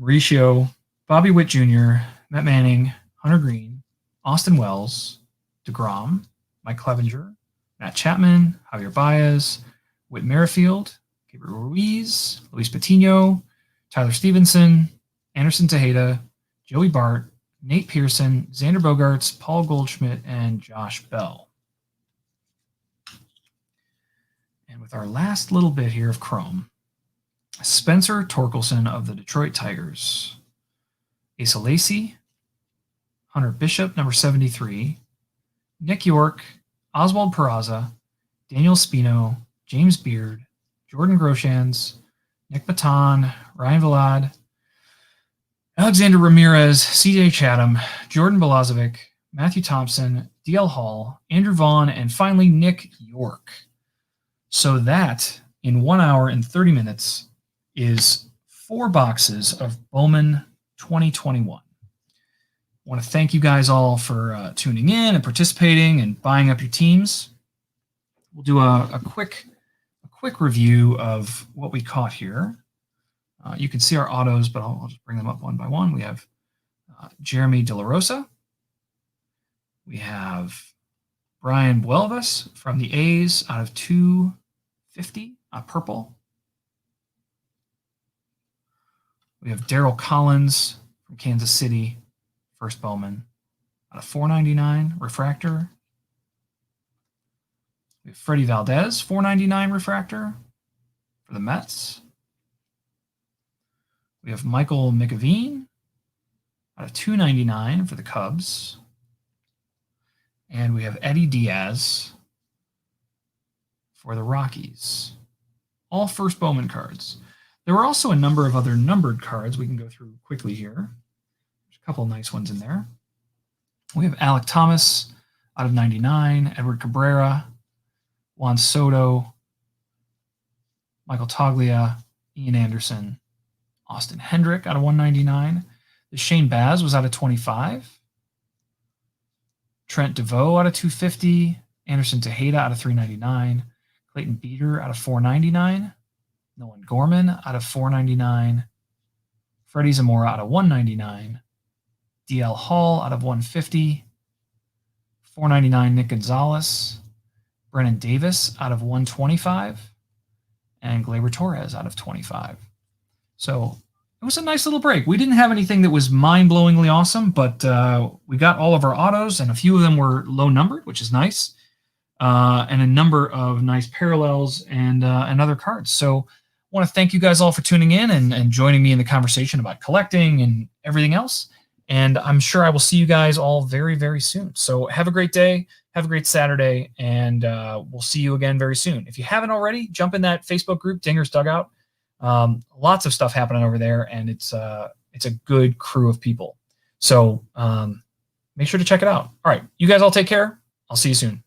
Mauricio, Bobby Witt Jr., Matt Manning, Hunter Green, Austin Wells, DeGrom, Mike Clevenger, Matt Chapman, Javier Baez, Whit Merrifield, Gabriel Ruiz, Luis Patino, Tyler Stevenson, Anderson Tejeda, Joey Bart, Nate Pearson, Xander Bogaerts, Paul Goldschmidt, and Josh Bell. And with our last little bit here of Chrome, Spencer Torkelson of the Detroit Tigers, Asa Lacy, Hunter Bishop, number 73, Nick York, Oswald Peraza, Daniel Spino, James Beard, Jordan Groshans, Nick Baton, Ryan Vlad, Alexander Ramirez, CJ Chatham, Jordan Balazovic, Matthew Thompson, DL Hall, Andrew Vaughn, and finally Nick York. So that, in 1 hour and 30 minutes, is 4 boxes of Bowman 2021. I want to thank you guys all for tuning in and participating and buying up your teams. We'll do a quick review of what we caught here. You can see our autos, but I'll just bring them up one by one. We have Jeremy De La Rosa. We have Brian Buelvas from the A's out of 250, purple. We have Daryl Collins from Kansas City, first Bowman, out of 499 refractor. We have Freddie Valdez, 499 refractor for the Mets. We have Michael McAveen out of 299 for the Cubs. And we have Eddie Diaz for the Rockies. All first Bowman cards. There were also a number of other numbered cards we can go through quickly here. There's a couple of nice ones in there. We have Alec Thomas out of 99, Edward Cabrera, Juan Soto, Michael Toglia, Ian Anderson, Austin Hendrick out of 199. The Shane Baz was out of 25. Trent DeVoe out of 250. Anderson Tejeda out of 399. Clayton Beeter out of 499. Nolan Gorman out of 499. Freddie Zamora out of 199. DL Hall out of 150. 499 Nick Gonzalez. Brennan Davis out of 125. And Gleyber Torres out of 25. So it was a nice little break. We didn't have anything that was mind-blowingly awesome, but we got all of our autos, and a few of them were low-numbered, which is nice, and a number of nice parallels and other cards. So I want to thank you guys all for tuning in and joining me in the conversation about collecting and everything else. And I'm sure I will see you guys all very, very soon. So have a great day. Have a great Saturday, and we'll see you again very soon. If you haven't already, jump in that Facebook group, Dinger's Dugout. Lots of stuff happening over there, and it's a good crew of people. So make sure to check it out. All right, you guys all take care. I'll see you soon.